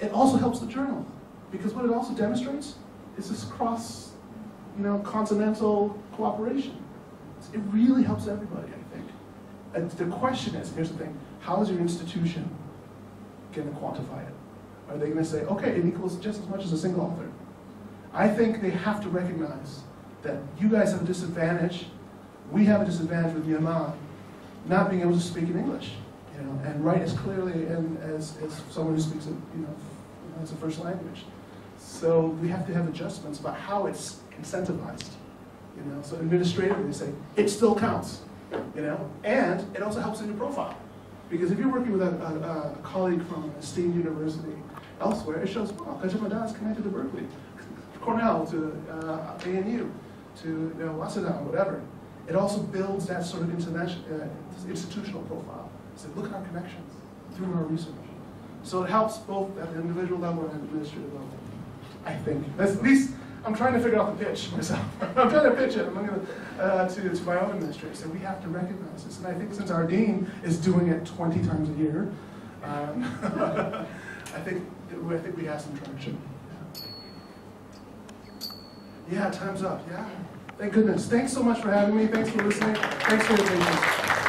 it also helps the journal, because what it also demonstrates is this cross, you know, continental cooperation. It really helps everybody, I think. And the question is, here's the thing, how is your institution going to quantify it? Are they going to say, okay, it equals just as much as a single author? I think they have to recognize that you guys have a disadvantage, we have a disadvantage with Myanmar not being able to speak in English, you know, and write as clearly and as someone who speaks it, you know, as a first language. So we have to have adjustments about how it's incentivized, you know. So administratively, they say it still counts, you know, and it also helps in your profile, because if you're working with a colleague from an esteemed university elsewhere, it shows, wow, Gajah is connected to Berkeley, Cornell, to ANU, to, you know, Waseda, whatever. It also builds that sort of institutional profile. So look at our connections through our research. So it helps both at the individual level and administrative level, I think. That's, at least I'm trying to figure out the pitch myself. I'm trying to pitch it. I'm going to my own administrator. So we have to recognize this. And I think since our dean is doing it 20 times a year, I think we have some traction. Yeah, time's up. Yeah. Thank goodness. Thanks so much for having me. Thanks for listening. Thanks for your patience.